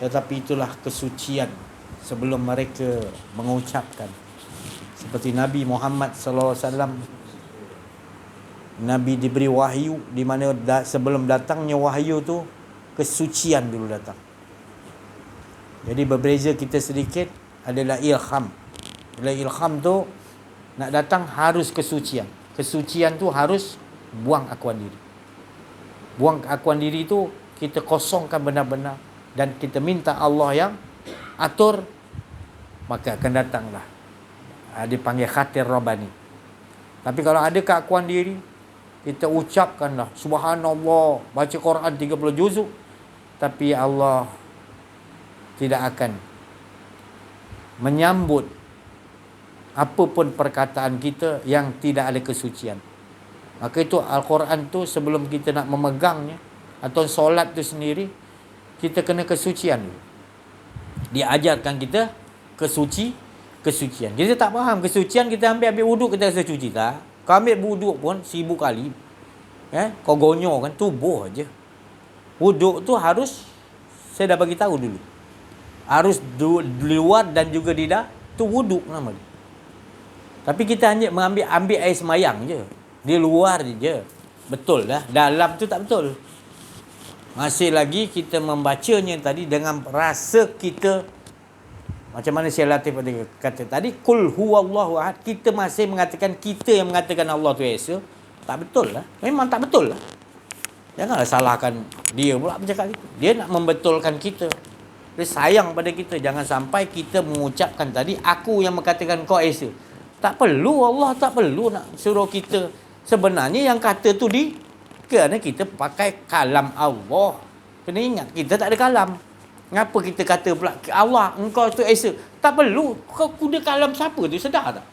tetapi itulah kesucian sebelum mereka mengucapkan. Seperti Nabi Muhammad SAW, Nabi diberi wahyu, di mana sebelum datangnya wahyu tu kesucian dulu datang. Jadi berbeza kita sedikit adalah ilham. Bila ilham tu nak datang harus kesucian. Kesucian tu harus buang akuan diri. Buang akuan diri tu kita kosongkan benar-benar dan kita minta Allah yang atur, maka akan datanglah dipanggil khatir Rabbani. Tapi kalau ada keakuan diri, kita ucapkanlah subhanallah, baca Quran 30 juzuk, tapi Allah tidak akan menyambut apapun perkataan kita yang tidak ada kesucian. Maka itu Al-Quran tu sebelum kita nak memegangnya, atau solat tu sendiri, kita kena kesucian dulu. Dia ajarkan kita kesucian. Kita tak faham kesucian, kita ambil wuduk, kita rasa cuci. Tak. Kau ambil wuduk pun 1000 kali, kau gonyor kan tubuh aja. Wuduk tu harus, saya dah bagi tahu dulu, harus di luar dan juga di dalam, tu wuduk nama dia. Tapi kita hanya ambil air semayang je, di luar je. Betul dah, dalam tu tak betul. Masih lagi kita membacanya tadi dengan rasa kita, macam mana Syekh Latif kata tadi, kul huwallahu ahad. Kita masih mengatakan, kita yang mengatakan Allah tu Esa. Tak betul lah, memang tak betul lah. Janganlah salahkan dia pula bercakap itu. Dia nak membetulkan kita, dia sayang pada kita. Jangan sampai kita mengucapkan tadi, aku yang mengatakan kau Esa. Tak perlu, Allah tak perlu nak suruh kita. Sebenarnya yang kata tu kerana kita pakai kalam Allah. Kena ingat, kita tak ada kalam. Kenapa kita kata pula Allah, engkau tu Esa? Tak perlu. Kau kuda kalam siapa tu, sedar tak?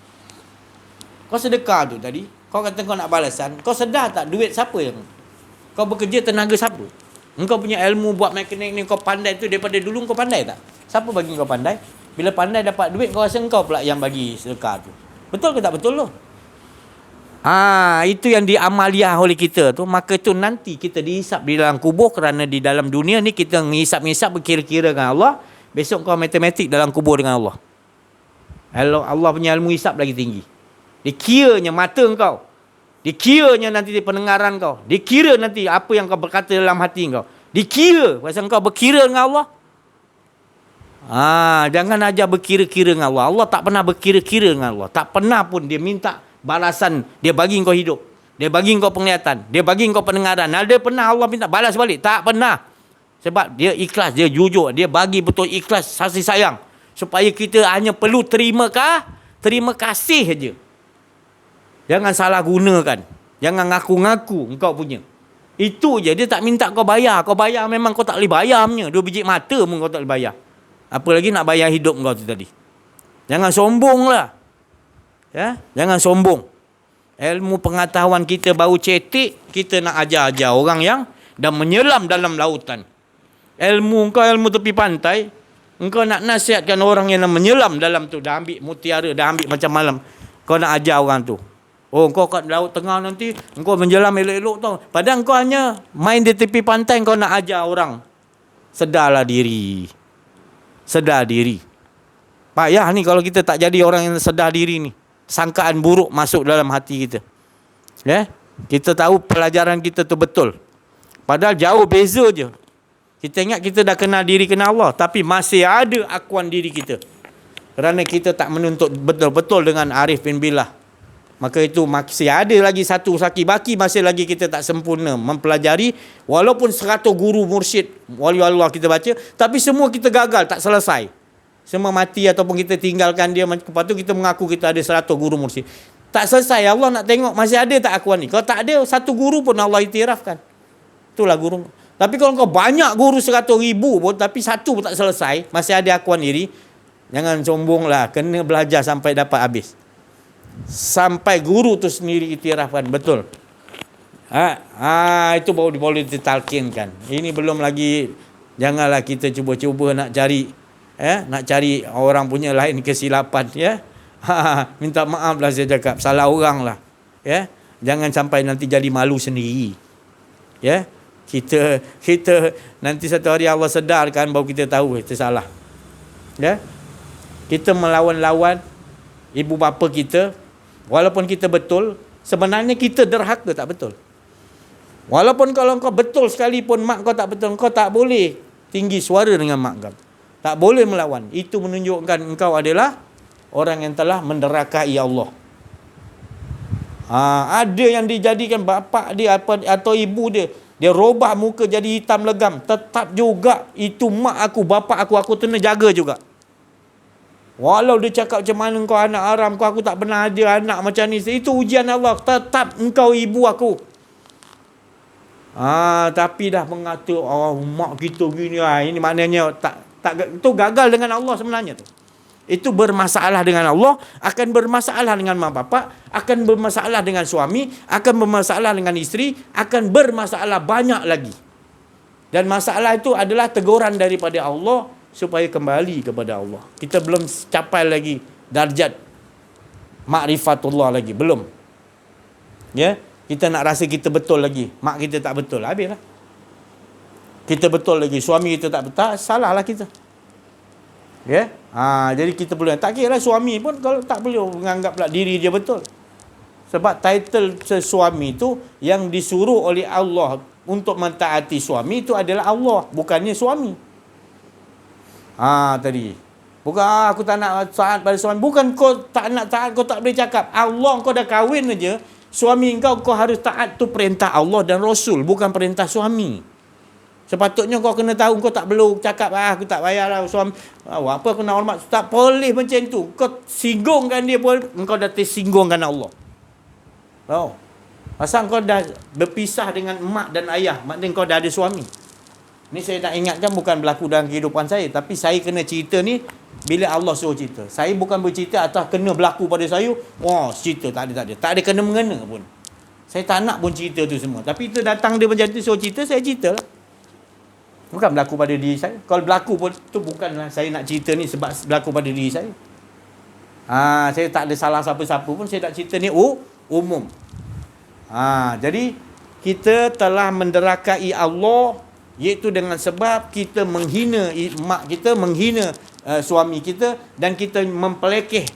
Kau sedekah tu tadi, kau kata kau nak balasan, kau sedar tak duit siapa yang kau bekerja, tenaga siapa? Engkau punya ilmu buat mekanik ni, kau pandai tu daripada dulu, kau pandai tak? Siapa bagi kau pandai? Bila pandai dapat duit, kau rasa engkau pula yang bagi sedekah tu. Betul ke tak betul tu? Itu yang diamaliah oleh kita tu. Maka tu nanti kita dihisap di dalam kubur, kerana di dalam dunia ni kita ngisap-ngisap berkira-kira dengan Allah. Besok kau matematik dalam kubur dengan Allah. Allah punya ilmu hisap lagi tinggi. Dikiranya mata kau, dikiranya nanti di pendengaran kau, dikira nanti apa yang kau berkata dalam hati kau, dikira pasal kau berkira dengan Allah. Jangan ajar berkira-kira dengan Allah. Allah tak pernah berkira-kira dengan Allah. Tak pernah pun dia minta balasan. Dia bagi kau hidup, dia bagi kau penglihatan, dia bagi kau pendengaran. Ada pernah Allah minta balas balik? Tak pernah. Sebab dia ikhlas, dia jujur, dia bagi betul ikhlas, kasih sayang, supaya kita hanya perlu terima kasih saja. Jangan salah gunakan, jangan ngaku-ngaku engkau punya. Itu je. Dia tak minta kau bayar. Kau bayar memang kau tak boleh bayar punya. 2 biji mata pun kau tak boleh bayar, apa lagi nak bayar hidup kau tu tadi. Jangan sombong lah, jangan sombong. Ilmu pengetahuan kita baru cetek, kita nak ajar-ajar orang yang dah menyelam dalam lautan. Ilmu kau ilmu tepi pantai, engkau nak nasihatkan orang yang menyelam dalam tu, dah ambil mutiara, dah ambil macam malam, kau nak ajar orang tu. Kau kat laut tengah nanti, engkau menyelam elok-elok tau. Padahal kau hanya main di tepi pantai, kau nak ajar orang. Sedarlah diri. Sedar diri. Payah ni kalau kita tak jadi orang yang sedar diri ni. Sangkaan buruk masuk dalam hati kita. Ya? Kita tahu pelajaran kita tu betul. Padahal jauh beza je. Kita ingat kita dah kenal diri, kenal Allah. Tapi masih ada akuan diri kita. Kerana kita tak menuntut betul-betul dengan arif bin billah. Maka itu masih ada lagi satu saki-baki, masih lagi kita tak sempurna mempelajari. Walaupun 100 guru mursyid wali Allah kita baca, tapi semua kita gagal, tak selesai. Semua mati ataupun kita tinggalkan dia. Lepas tu kita mengaku kita ada 100 guru mursyid. Tak selesai. Allah nak tengok masih ada tak akuan ni. Kalau tak ada, satu guru pun Allah iktirafkan. Itulah guru. Tapi kalau kau banyak guru 100,000 pun, tapi satu pun tak selesai, masih ada akuan diri, jangan sombonglah. Kena belajar sampai dapat habis. Sampai guru tu sendiri iktirafkan betul. Itu baru boleh ditalkinkan. Ini belum lagi. Janganlah kita cuba-cuba nak cari orang punya lain kesilapan, ya. Minta maaf lah saya cakap, salah orang lah, ya. Jangan sampai nanti jadi malu sendiri, ya. Kita nanti satu hari Allah sedarkan baru kita tahu kita salah, ya. Kita melawan-lawan ibu bapa kita. Walaupun kita betul, sebenarnya kita derhaka, tak betul. Walaupun kalau kau betul sekalipun mak kau tak betul, kau tak boleh tinggi suara dengan mak kau. Tak boleh melawan. Itu menunjukkan engkau adalah orang yang telah menderakai Allah. Ada yang dijadikan bapa dia atau ibu dia, dia robah muka jadi hitam legam, tetap juga itu mak aku, bapa aku kena jaga juga. Walau dia cakap macam mana kau anak haram, aku tak pernah ada anak macam ni. Itu ujian Allah. Tetap engkau ibu aku. Tapi dah mengata, mak kita gini. Ini maknanya itu gagal dengan Allah sebenarnya tu. Itu bermasalah dengan Allah, akan bermasalah dengan mak bapak, akan bermasalah dengan suami, akan bermasalah dengan isteri, akan bermasalah banyak lagi. Dan masalah itu adalah teguran daripada Allah supaya kembali kepada Allah. Kita belum capai lagi darjat ma'rifatullah lagi, belum. Ya, kita nak rasa kita betul lagi, mak kita tak betul, habislah. Kita betul lagi, suami kita tak betul, salahlah kita. Ya, jadi kita perlu, tak kira lah suami pun kalau tak boleh menganggap pula diri dia betul. Sebab title sesuami itu yang disuruh oleh Allah untuk mentaati suami itu adalah Allah, bukannya suami. Tadi bukan aku tak nak taat pada suami, bukan kau tak nak taat, kau tak boleh cakap. Allah kau dah kahwin aja, suami kau harus taat, tu perintah Allah dan Rasul, bukan perintah suami. Sepatutnya kau kena tahu, kau tak perlu cakap aku tak payahlah suami, apa aku nak hormat, tak boleh macam tu. Kau singgungkan dia pun engkau dah tersinggungkan Allah. Tahu? Asal kau dah berpisah dengan mak dan ayah, maknanya kau dah ada suami. Ni saya nak ingatkan bukan berlaku dalam kehidupan saya, tapi saya kena cerita ni bila Allah suruh cerita. Saya bukan bercerita atas kena berlaku pada saya. Cerita tak ada kena-mengena pun. Saya tak nak pun cerita tu semua. Tapi itu datang dia macam tu suruh cerita, saya cerita lah. Bukan berlaku pada diri saya. Kalau berlaku pun tu bukanlah saya nak cerita ni sebab berlaku pada diri saya. Saya tak ada salah siapa-siapa pun, saya nak cerita ni umum. Jadi kita telah menderakai Allah, iaitu dengan sebab kita menghina mak kita, menghina suami kita, dan kita mempelekeh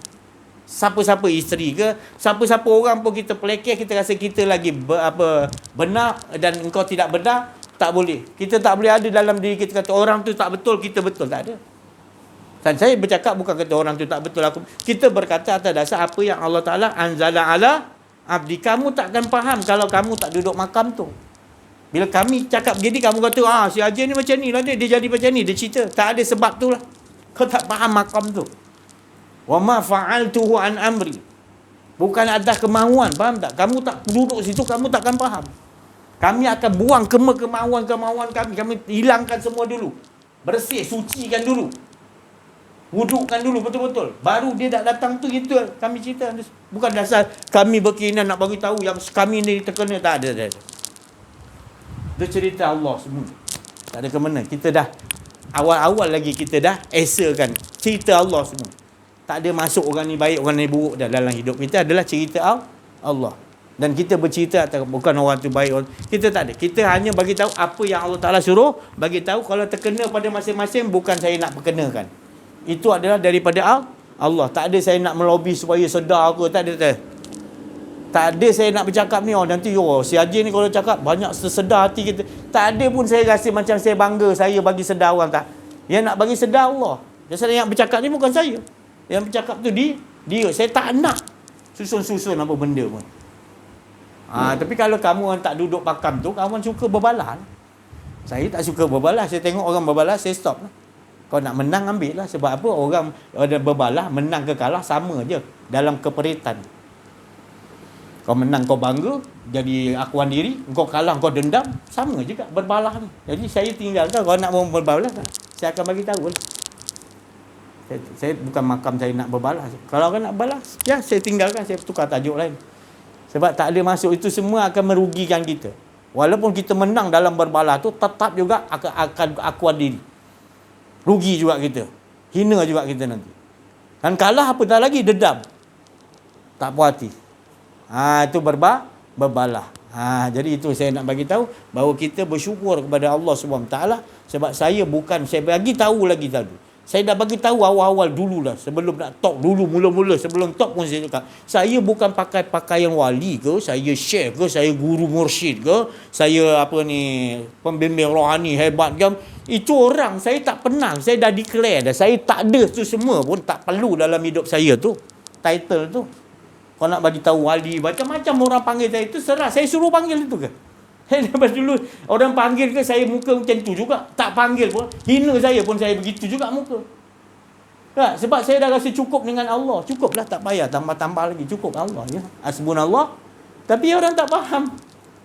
siapa-siapa isteri ke, siapa-siapa orang pun kita pelekeh, kita rasa kita lagi benar dan engkau tidak benar. Tak boleh. Kita tak boleh ada dalam diri kita kata orang tu tak betul, kita betul. Tak ada. Dan saya bercakap bukan kata orang tu tak betul, kita berkata atas dasar apa yang Allah Ta'ala anzala ala abdi. Kamu takkan faham kalau kamu tak duduk makam tu. Bila kami cakap begini, kamu kata, si Haji ni macam ni lah dia jadi macam ni, dia cerita. Tak ada sebab tu lah. Kau tak faham makam tu. Wa ma fa'altuhu an amri. Bukan atas kemahuan, faham tak? Kamu tak duduk situ, kamu takkan faham. Kami akan buang kemauan kami. Kami hilangkan semua dulu. Bersih, sucikan dulu. Wudukkan dulu betul-betul. Baru dia dah datang tu, itu kami cerita. Bukan dasar kami berkeinginan nak bagi tahu yang kami ni terkena. Tak ada. Itu cerita Allah semua. Tak ada ke mana. Kita dah awal-awal lagi kita dah esakan cerita Allah semua. Tak ada masuk orang ni baik, orang ni buruk dah dalam hidup kita, adalah cerita Allah. Dan kita bercerita bukan orang tu baik, kita tak ada. Kita hanya bagi tahu apa yang Allah Ta'ala suruh bagi tahu. Kalau terkena pada masing-masing, bukan saya nak perkenakan. Itu adalah daripada Allah. Tak ada saya nak melobi supaya sedar ke, tak ada. Tak ada saya nak bercakap ni, nanti si Haji ni kalau cakap banyak sedar hati kita. Tak ada pun saya rasa macam saya bangga saya bagi sedar orang, tak. Yang nak bagi sedar Allah. Jadi yang bercakap ni bukan saya. Yang bercakap tu dia. Saya tak nak susun-susun apa benda pun. Tapi kalau kamu orang tak duduk pakam tu, kamu suka berbalah. Saya tak suka berbalah. Saya tengok orang berbalah, saya stop lah. Kau nak menang, ambil lah. Sebab apa? Orang ada berbalah, menang ke kalah sama je dalam keperitan. Kau menang, kau bangga, jadi akuan diri. Kau kalah, kau dendam, sama juga berbalah ni. Jadi saya tinggalkan. Kalau nak berbalah, saya akan bagi tahu lah. Saya bukan makam saya nak berbalah. Kalau orang nak balas, ya saya tinggalkan, saya tukar tajuk lain. Sebab tak ada masuk, itu semua akan merugikan kita. Walaupun kita menang dalam berbalah tu, tetap juga akan akuan diri. Rugi juga kita. Hina juga kita nanti. Dan kalah apa dah lagi? Dendam. Tak puas hati. Itu berbalah. Jadi itu saya nak bagi tahu bahawa kita bersyukur kepada Allah SWT, sebab saya bagi tahu lagi tadi. Saya dah bagi tahu awal-awal dululah, sebelum nak talk dulu, mula-mula sebelum talk pun saya cakap, saya bukan pakai pakaian wali ke, saya syekh ke, saya guru mursyid ke, saya pembimbing rohani hebat ke. Itu orang saya tak pernah, saya dah declare dah, saya tak ada tu semua pun, tak perlu dalam hidup saya tu title tu. Kau nak bagi tahu wali, macam-macam orang panggil saya, itu serah, saya suruh panggil itu ke? Lepas dulu orang panggil ke saya muka macam tu juga. Tak panggil pun, hina saya pun saya begitu juga muka. Tak? Sebab saya dah rasa cukup dengan Allah. Cukuplah, tak payah tambah-tambah lagi. Cukup Allah ya. Hasbunallah. Tapi orang tak faham.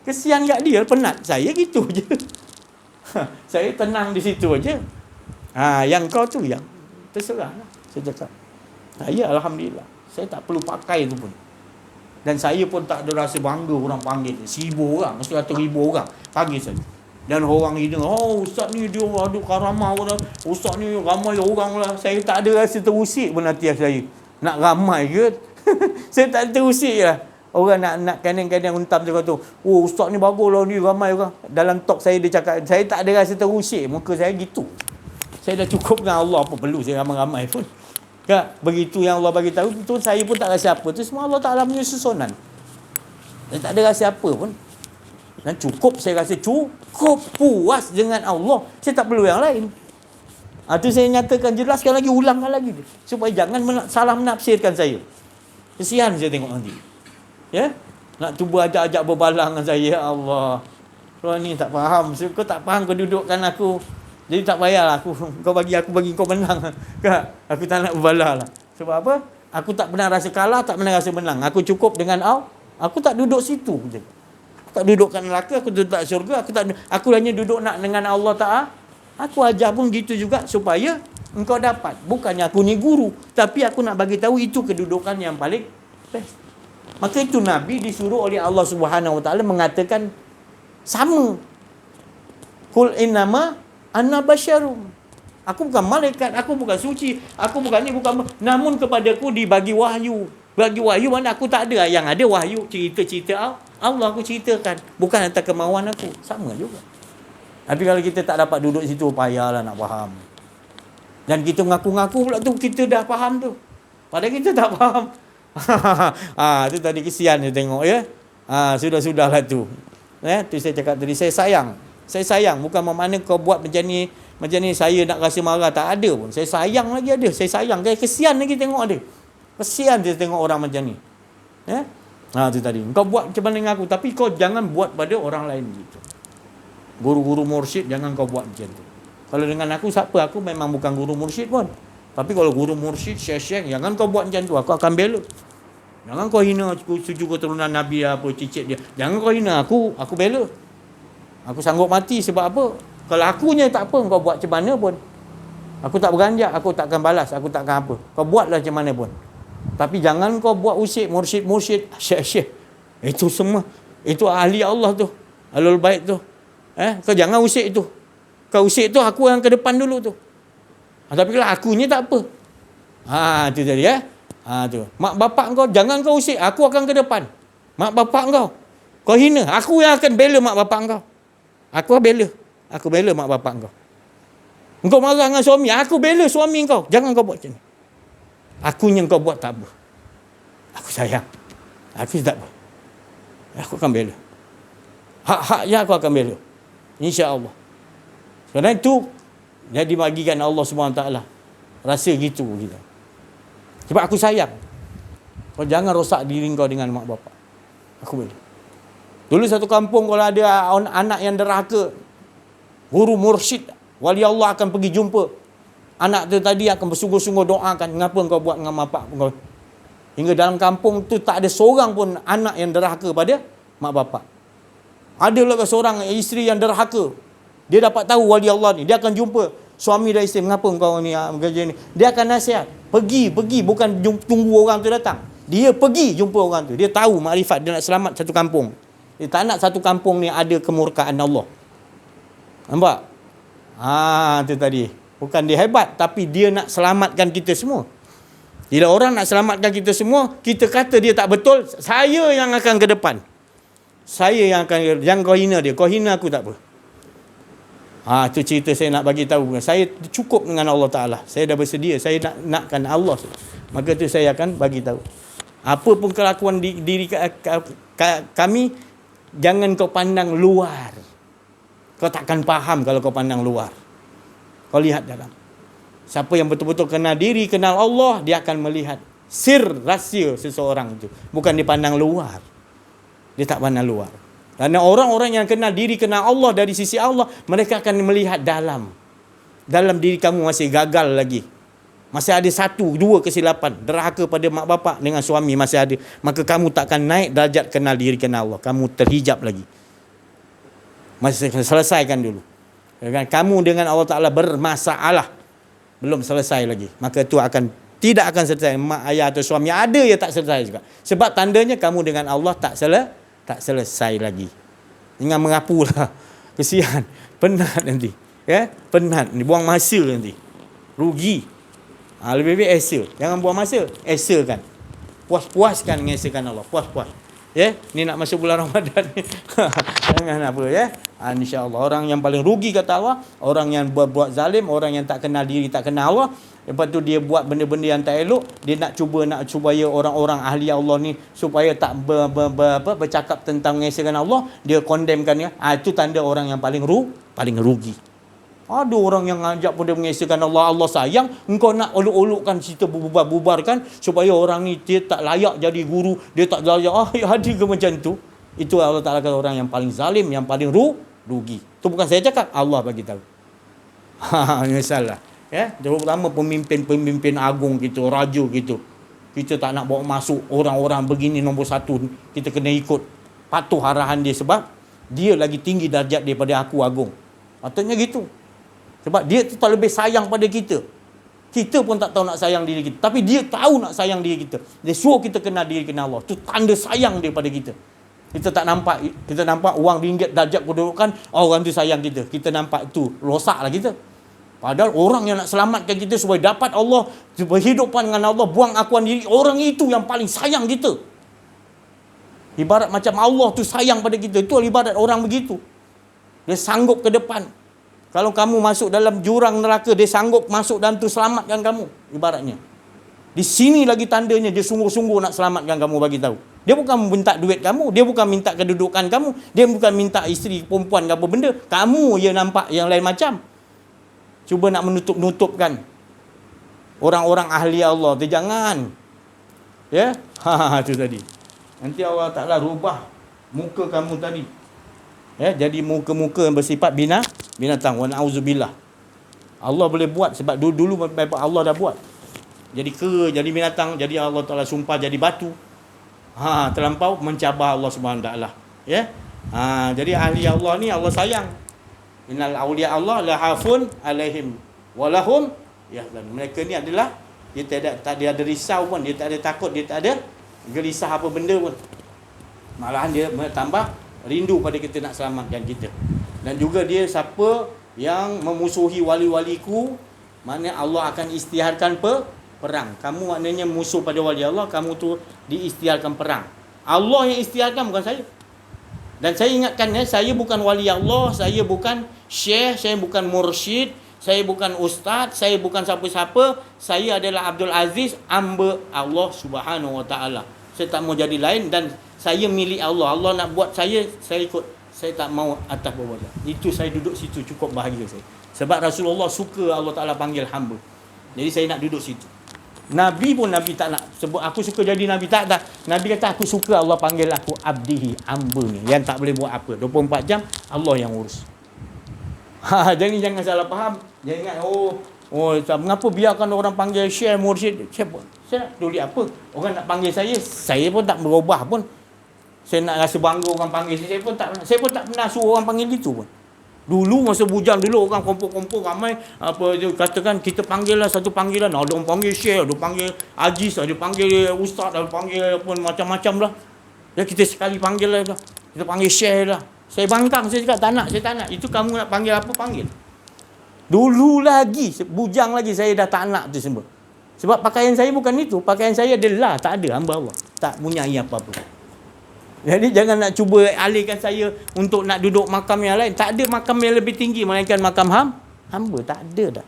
Kesian kat dia, penat. Saya gitu je. Saya tenang di situ aja. Yang kau tu yang terserah lah. Saya cakap. Saya Alhamdulillah. Saya tak perlu pakai tu pun. Dan saya pun tak ada rasa bangga orang panggil. 1,000 orang, 100,000 orang panggil saya. Dan orang hina, ustaz ni dia ada karamah orang. Ustaz ni ramai orang lah. Saya tak ada rasa terusik pun hati saya. Nak ramai ke? Saya tak terusik lah. Orang nak kadang-kadang untam cakap tu. Ustaz ni bagus lah ni, ramai orang. Dalam talk saya dia cakap, saya tak ada rasa terusik. Muka saya gitu. Saya dah cukup dengan Allah, apa perlu saya ramai-ramai pun. Begitu yang Allah bagi tahu tu, saya pun tak rasa apa. Tu semua Allah Ta'ala punya susunan. Saya tak ada rasa apa pun. Dan cukup, saya rasa cukup puas dengan Allah. Saya tak perlu yang lain. Tu saya nyatakan, jelaskan lagi, ulangkan lagi. Supaya jangan salah menafsirkan saya. Kesian saya tengok nanti. Ya? Nak cuba ajak-ajak berbalah dengan saya. Ya Allah. Kau ni tak faham. Kau tak faham kedudukan aku. Jadi tak payahlah kau bagi kau menang. Aku tak nak berbalah lah. Sebab apa? Aku tak pernah rasa kalah, tak pernah rasa menang. Aku cukup dengan aku tak duduk situ. Aku tak duduk kat neraka, aku duduk kat syurga, aku hanya duduk nak dengan Allah Ta'ala. Aku ajar pun gitu juga supaya engkau dapat. Bukannya aku ni guru, tapi aku nak bagi tahu itu kedudukan yang paling best. Maka itu Nabi disuruh oleh Allah Subhanahu Wa Ta'ala mengatakan sama. Qul innama ana basyarum. Aku bukan malaikat, aku bukan suci, aku bukan ni, bukan. Namun kepadaku dibagi wahyu. Bagi wahyu mana aku tak ada. Yang ada wahyu, cerita-cerita Allah aku ceritakan. Bukan atas kemauan aku. Sama juga. Tapi kalau kita tak dapat duduk situ, payahlah nak faham. Dan kita mengaku-ngaku pula tu, kita dah faham tu. Padahal kita tak faham. Tu tadi kesian dia tengok ya. Sudah-sudahlah tu. Tu saya cakap tadi, saya sayang, bukan bermakna kau buat macam ni saya nak rasa marah, tak ada pun. Saya sayang lagi ada. Saya sayang, kesian lagi tengok ada. Kesian dia tengok orang macam ni. Ya? Tu tadi. Kau buat macam mana dengan aku, tapi kau jangan buat pada orang lain gitu. Guru-guru mursyid jangan kau buat macam tu. Kalau dengan aku siapa? Aku memang bukan guru mursyid pun. Tapi kalau guru mursyid, syekh, jangan kau buat macam tu. Aku akan bela. Jangan kau hina cucu keturunan Nabi apa, cicit dia. Jangan kau hina aku bela. Aku sanggup mati sebab apa? Kalau akunya tak apa, kau buat macam mana pun. Aku tak beranjak, aku tak akan balas, aku tak akan apa. Kau buatlah macam mana pun. Tapi jangan kau buat usik, mursyid, syekh. Itu semua. Itu ahli Allah tu. Ahlul bait tu. Kau jangan usik tu. Kau usik tu, aku yang ke depan dulu tu. Tapi kalau akunya tak apa. Tu tadi tu. Mak bapak kau, jangan kau usik, aku akan ke depan. Mak bapak kau hina, aku yang akan bela mak bapak kau. Aku bela mak bapak kau. Engkau marah dengan suami, aku bela suami kau. Jangan kau buat macam ni. Akunya kau buat tak apa. Aku sayang. Aku tak apa. Aku akan bela. Hak-haknya aku akan bela. InsyaAllah. Kerana itu, jadi bagikan Allah SWT. Rasa gitu kita. Sebab aku sayang. Kau jangan rosak diri kau dengan mak bapak. Aku bela. Dulu satu kampung kalau ada anak yang derhaka, guru mursyid, wali Allah akan pergi jumpa. Anak tu tadi akan bersungguh-sungguh doakan, mengapa kau buat dengan bapak kau? Hingga dalam kampung tu tak ada seorang pun anak yang derhaka pada mak bapak. Ada lagi seorang isteri yang derhaka. Dia dapat tahu wali Allah ni, dia akan jumpa suami dan isteri, mengapa kau ni kerja ni? Dia akan nasihat. Pergi, bukan tunggu orang tu datang. Dia pergi jumpa orang tu. Dia tahu makrifat, dia nak selamat satu kampung. Dia tak nak satu kampung ni ada kemurkaan Allah. Nampak? Itu tadi. Bukan dia hebat, tapi dia nak selamatkan kita semua. Bila orang nak selamatkan kita semua, kita kata dia tak betul, saya yang akan ke depan. Saya yang akan, jangan kau hina dia. Kau hina aku tak apa. Itu cerita saya nak bagi tahu. Saya cukup dengan Allah Ta'ala. Saya dah bersedia. Saya nakkan Allah. Maka tu saya akan bagi tahu. Apa pun kelakuan diri kami, jangan kau pandang luar. Kau takkan faham kalau kau pandang luar. Kau lihat dalam. Siapa yang betul-betul kenal diri, kenal Allah, dia akan melihat sir rahsia seseorang itu. Bukan dipandang luar. Dia tak pandang luar. Kerana orang-orang yang kenal diri, kenal Allah dari sisi Allah, mereka akan melihat dalam. Dalam diri kamu masih gagal lagi. Masih ada 1, 2 kesilapan. Derhaka pada mak bapak dengan suami masih ada. Maka kamu takkan naik darjat kenal diri, kenal Allah. Kamu terhijab lagi. Masih selesaikan dulu. Kamu dengan Allah Ta'ala bermasalah. Belum selesai lagi. Maka itu tidak akan selesai. Mak, ayah atau suami ada ya tak selesai juga. Sebab tandanya kamu dengan Allah tak selesai lagi. Jangan mengapulah. Kesian. Penat nanti. Penat. Buang masa nanti. Rugi. Lebih baik esa. Jangan buang masa. Esakan. Puas-puaskan dengan esakan Allah. Puas-puas. Ni nak masuk bulan Ramadan ni. Jangan apa InsyaAllah. Orang yang paling rugi kata Allah, orang yang buat zalim, orang yang tak kenal diri, tak kenal Allah. Lepas tu dia buat benda-benda yang tak elok. Dia nak supaya orang-orang ahli Allah ni supaya tak bercakap tentang mengesahkan Allah. Dia condemnkan dia. Itu tanda orang yang paling rugi. Ada orang yang ngajak pun dia mengesahkan Allah, Allah sayang. Engkau nak olok-olokkan cerita bubarkan supaya orang ni dia tak layak jadi guru, dia tak layak hadir ke macam tu. Itu Allah Ta'ala kata orang yang paling zalim, yang paling rugi. Itu bukan saya cakap, Allah bagi tahu. Ini salah. Terutama pemimpin agung gitu, raja gitu. Kita tak nak bawa masuk orang-orang begini nombor 1. Kita kena ikut, patuh arahan dia sebab dia lagi tinggi darjat daripada aku agung. Patutnya gitu. Sebab dia tu tak lebih sayang pada kita. Kita pun tak tahu nak sayang diri kita. Tapi dia tahu nak sayang diri kita. Dia suruh kita kenal diri, kenal Allah. Itu tanda sayang daripada kita. Kita tak nampak. Kita nampak wang ringgit darjat kedudukan, orang tu sayang kita. Kita nampak tu, rosaklah kita. Padahal orang yang nak selamatkan kita supaya dapat Allah, berhidupan dengan Allah, buang akuan diri, orang itu yang paling sayang kita. Ibarat macam Allah tu sayang pada kita. Itu ibarat orang begitu. Dia sanggup ke depan. Kalau kamu masuk dalam jurang neraka, dia sanggup masuk dan tu selamatkan kamu. Ibaratnya. Di sini lagi tandanya dia sungguh-sungguh nak selamatkan kamu, bagi tahu. Dia bukan minta duit kamu, dia bukan minta kedudukan kamu, dia bukan minta isteri, perempuan ke apa benda. Kamu dia nampak yang lain macam. Cuba nak menutup-nutupkan orang-orang ahli Allah. Dia jangan. Itu tadi. Nanti Allah Ta'ala rubah muka kamu tadi. Jadi muka-muka yang bersifat binatang. Wa na'udzubillah. Allah boleh buat sebab dulu Allah dah buat. Jadi jadi binatang, jadi Allah Ta'ala sumpah jadi batu. Terlampau mencabar Allah Subhanahu Wa Ta'ala. Jadi ahli Allah ni Allah sayang. Innal awliya Allah la hafun alaihim walahum yahzan. Mereka ni adalah dia tak ada risau pun, dia tak ada takut, dia tak ada gelisah apa benda pun. Malahan dia tambah rindu pada kita nak selamatkan kita. Dan juga dia siapa yang memusuhi wali-waliku, maknanya Allah akan istiharkan perang. Kamu maknanya musuh pada wali Allah, kamu tu diistiharkan perang. Allah yang istiharkan, bukan saya. Dan saya ingatkan saya bukan wali Allah, saya bukan syekh, saya bukan mursyid, Saya bukan ustaz, saya bukan siapa-siapa. Saya adalah Abdul Aziz, hamba Allah Subhanahu Wa Taala. Saya tak mau jadi lain dan saya milik Allah. Allah nak buat saya ikut. Saya tak mau atas bawah. Itu saya duduk situ cukup bahagia saya. Sebab Rasulullah suka Allah Taala panggil hamba. Jadi saya nak duduk situ. Nabi pun Nabi tak nak sebut aku suka jadi Nabi, tak. Nabi kata aku suka Allah panggil aku abdihi, hamba ni yang tak boleh buat apa. 24 jam Allah yang urus. Jadi jangan salah faham. Jangan ingat mengapa biarkan orang panggil syekh, mursyid. Siapa? Saya nak peduli apa? Orang nak panggil saya pun tak berubah pun. Saya nak rasa bangga orang panggil saya pun tak pernah suruh orang panggil gitu pun. Dulu masa bujang dulu orang kumpul-kumpul ramai apa dia katakan kita panggillah satu panggilan. Ada orang panggil syekh, ada panggil aziz, ada panggil ustaz, ada panggil pun macam-macam lah. Ya kita sekali panggil lah. Kita panggil syekh lah. Saya bangkang, saya cakap saya tak nak. Itu kamu nak panggil apa, panggil. Dulu lagi, bujang lagi saya dah tak nak tu semua. Sebab pakaian saya bukan itu. Pakaian saya adalah tak ada hamba Allah. Tak punya apa-apa. Jadi jangan nak cuba alihkan saya untuk nak duduk makam yang lain. Tak ada makam yang lebih tinggi melainkan makam hamba. Tak ada dah.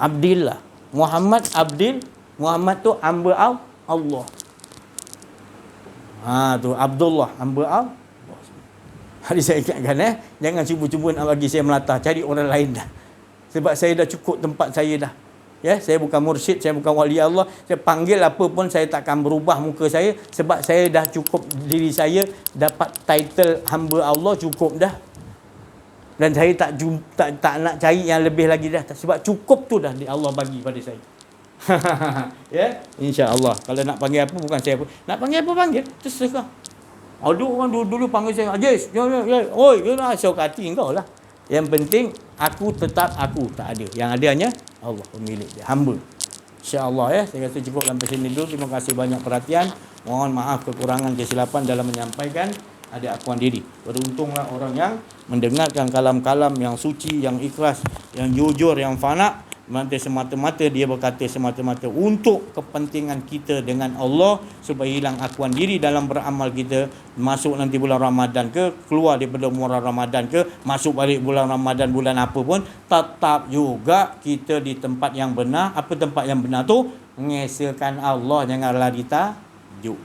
Abdillah. Muhammad Abdil. Muhammad tu hamba Allah. Tu Abdullah, hamba Allah. Hari saya ingatkan jangan cuba-cuba nak bagi saya melata, cari orang lain dah. Sebab saya dah cukup tempat saya dah. Ya, saya bukan mursyid, saya bukan wali Allah. Saya panggil apa pun saya takkan berubah muka saya sebab saya dah cukup diri saya dapat title hamba Allah cukup dah. Dan saya tak nak cari yang lebih lagi dah sebab cukup tu dah Allah bagi pada saya. Ya, insya-Allah. Kalau nak panggil apa bukan saya apa. Nak panggil apa panggil, terserah. Ada orang dulu panggil saya Aziz, oi, kena asal hati kau lah. Yang penting aku tetap aku, tak ada. Yang ada hanya Allah pemilik dia, hamba. Insya-Allah ya, saya rasa cukup sampai sini dulu. Terima kasih banyak perhatian. Mohon maaf kekurangan kesilapan dalam menyampaikan. Ada akuan diri. Beruntunglah orang yang mendengarkan kalam-kalam yang suci, yang ikhlas, yang jujur, yang fana. Nanti semata-mata dia berkata semata-mata untuk kepentingan kita dengan Allah supaya hilang akuan diri dalam beramal kita. Masuk nanti bulan Ramadan ke, keluar daripada bulan Ramadan ke, masuk balik bulan Ramadan bulan apa pun, tetap juga kita di tempat yang benar. Apa tempat yang benar tu? Mengesahkan Allah, janganlah ditajuk.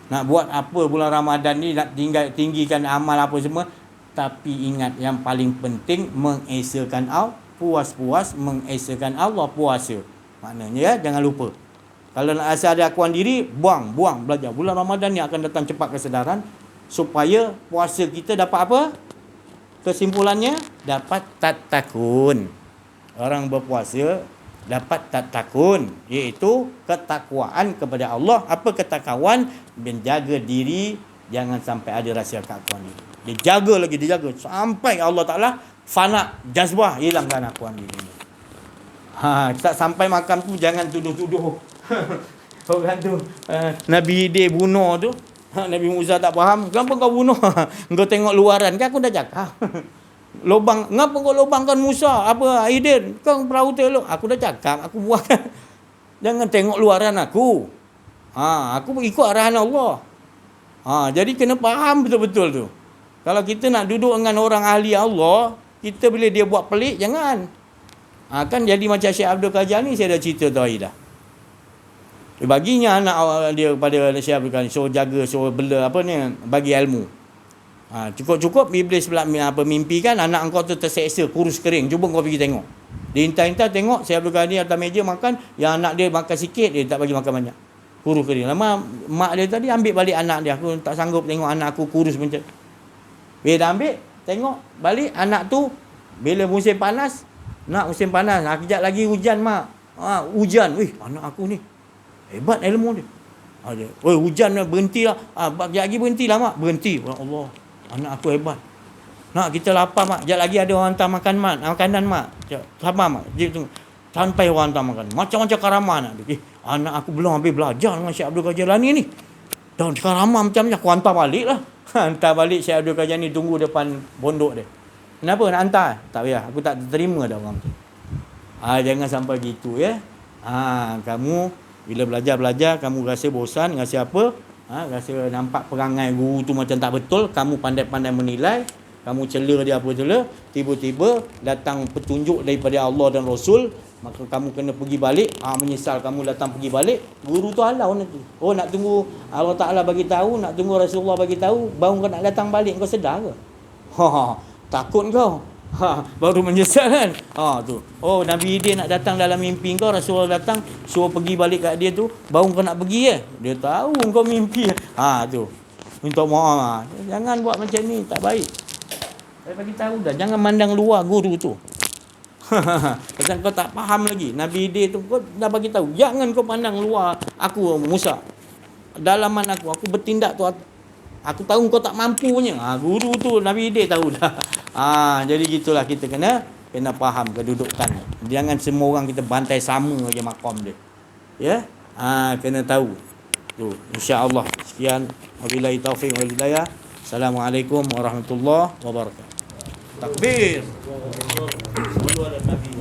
Nak buat apa bulan Ramadan ni, nak tinggikan amal apa semua, tapi ingat yang paling penting mengesahkan Allah. Puas-puas mengesahkan Allah puasa. Maknanya ya, jangan lupa. Kalau nak rasa ada akuan diri, buang belajar. Bulan Ramadan ni akan datang cepat kesedaran supaya puasa kita dapat apa? Kesimpulannya dapat tatakun. Orang berpuasa dapat tatakun, iaitu ketakwaan kepada Allah. Apa ketakwaan? Menjaga diri jangan sampai ada rasa keakuan diri. Dia jaga sampai Allah Taala fana, jazbah, hilangkan akuan diri. Tak sampai makam tu jangan tuduh-tuduh. Orang tu Nabi dia bunuh tu, Nabi Musa tak faham, kenapa kau bunuh? Kau tengok luaran kan aku dah cakap. Lubang, ngapa kau lubangkan Musa? Apa Aidin? Kau perahu telok. Aku dah cakap, aku buat. Jangan tengok luaran aku. Aku ikut arahan Allah. Jadi kena faham betul-betul tu. Kalau kita nak duduk dengan orang ahli Allah, kita bila dia buat pelik, jangan. Kan jadi macam Syekh Abdul Qadir ni, saya dah cerita tadi dah. Dia baginya anak dia pada Syekh Abdul Qadir, suruh jaga, suruh bela apa ni, bagi ilmu. Cukup-cukup Iblis pula mimpi kan anak engkau tu terseksa, kurus kering. Cuba kau pergi tengok. Dia hinta-hinta tengok Syekh Abdul Qadir atas meja makan, yang anak dia makan sikit, dia tak bagi makan banyak. Kurus kering. Lama mak dia tadi ambil balik anak dia. Aku tak sanggup tengok anak aku kurus macam. Bila dah ambil, tengok balik anak tu bila musim panas, musim panas, kejap lagi hujan mak. Hujan. Anak aku ni hebat ilmu dia. Hujan berhentilah. Kejap lagi berhentilah mak. Berhenti. Allah, anak aku hebat. Nak kita lapar mak. Kejap lagi ada orang hantar makanan mak. Sabar mak. Sampai orang hantar makan. Macam-macam karamah anak dia. Anak aku belum habis belajar dengan Syekh Abdul Qadir Lani ni. Dan karamah macam-macam aku hantar balik lah. Hantar balik Syekh Abdul Qadir ni, tunggu depan pondok dia. Kenapa nak hantar? Tak payah, aku tak terima dah orang tu. Jangan sampai gitu ya. Kamu bila belajar kamu rasa bosan, rasa apa? Rasa nampak perangai guru tu macam tak betul, kamu pandai-pandai menilai. kamu cela dia apa cela, tiba-tiba datang petunjuk daripada Allah dan Rasul, maka kamu kena pergi balik. Menyesal kamu datang pergi balik, guru tu halau nanti. Oh, nak tunggu Allah Ta'ala bagi tahu, nak tunggu Rasulullah bagi tahu, baru kau nak datang balik, kau sedar ke? Takut kau. Baru menyesal kan. Tu. Oh, Nabi dia nak datang dalam mimpi kau, Rasulullah datang suruh pergi balik kat dia tu, baru kau nak pergi Dia tahu kau mimpi. Tu. Minta maaf. Jangan buat macam ni, tak baik. Saya bagi tahu dah, jangan mandang luar guru tu. Pasal kau tak faham lagi. Nabi dia tu kau dah bagi tahu, jangan kau pandang luar aku Musa. Dalaman aku bertindak tu aku tahu kau tak mampu punya. Guru tu Nabi dia tahu dah. Jadi gitulah, kita kena faham kedudukan. Jangan semua orang kita bantai sama je maqam dia. Ya? Kena tahu. Tu, insya-Allah. Sekian, wabillahi taufiq wal hidayah. Assalamualaikum warahmatullahi wabarakatuh. Takbir. Sallu ala Nabi.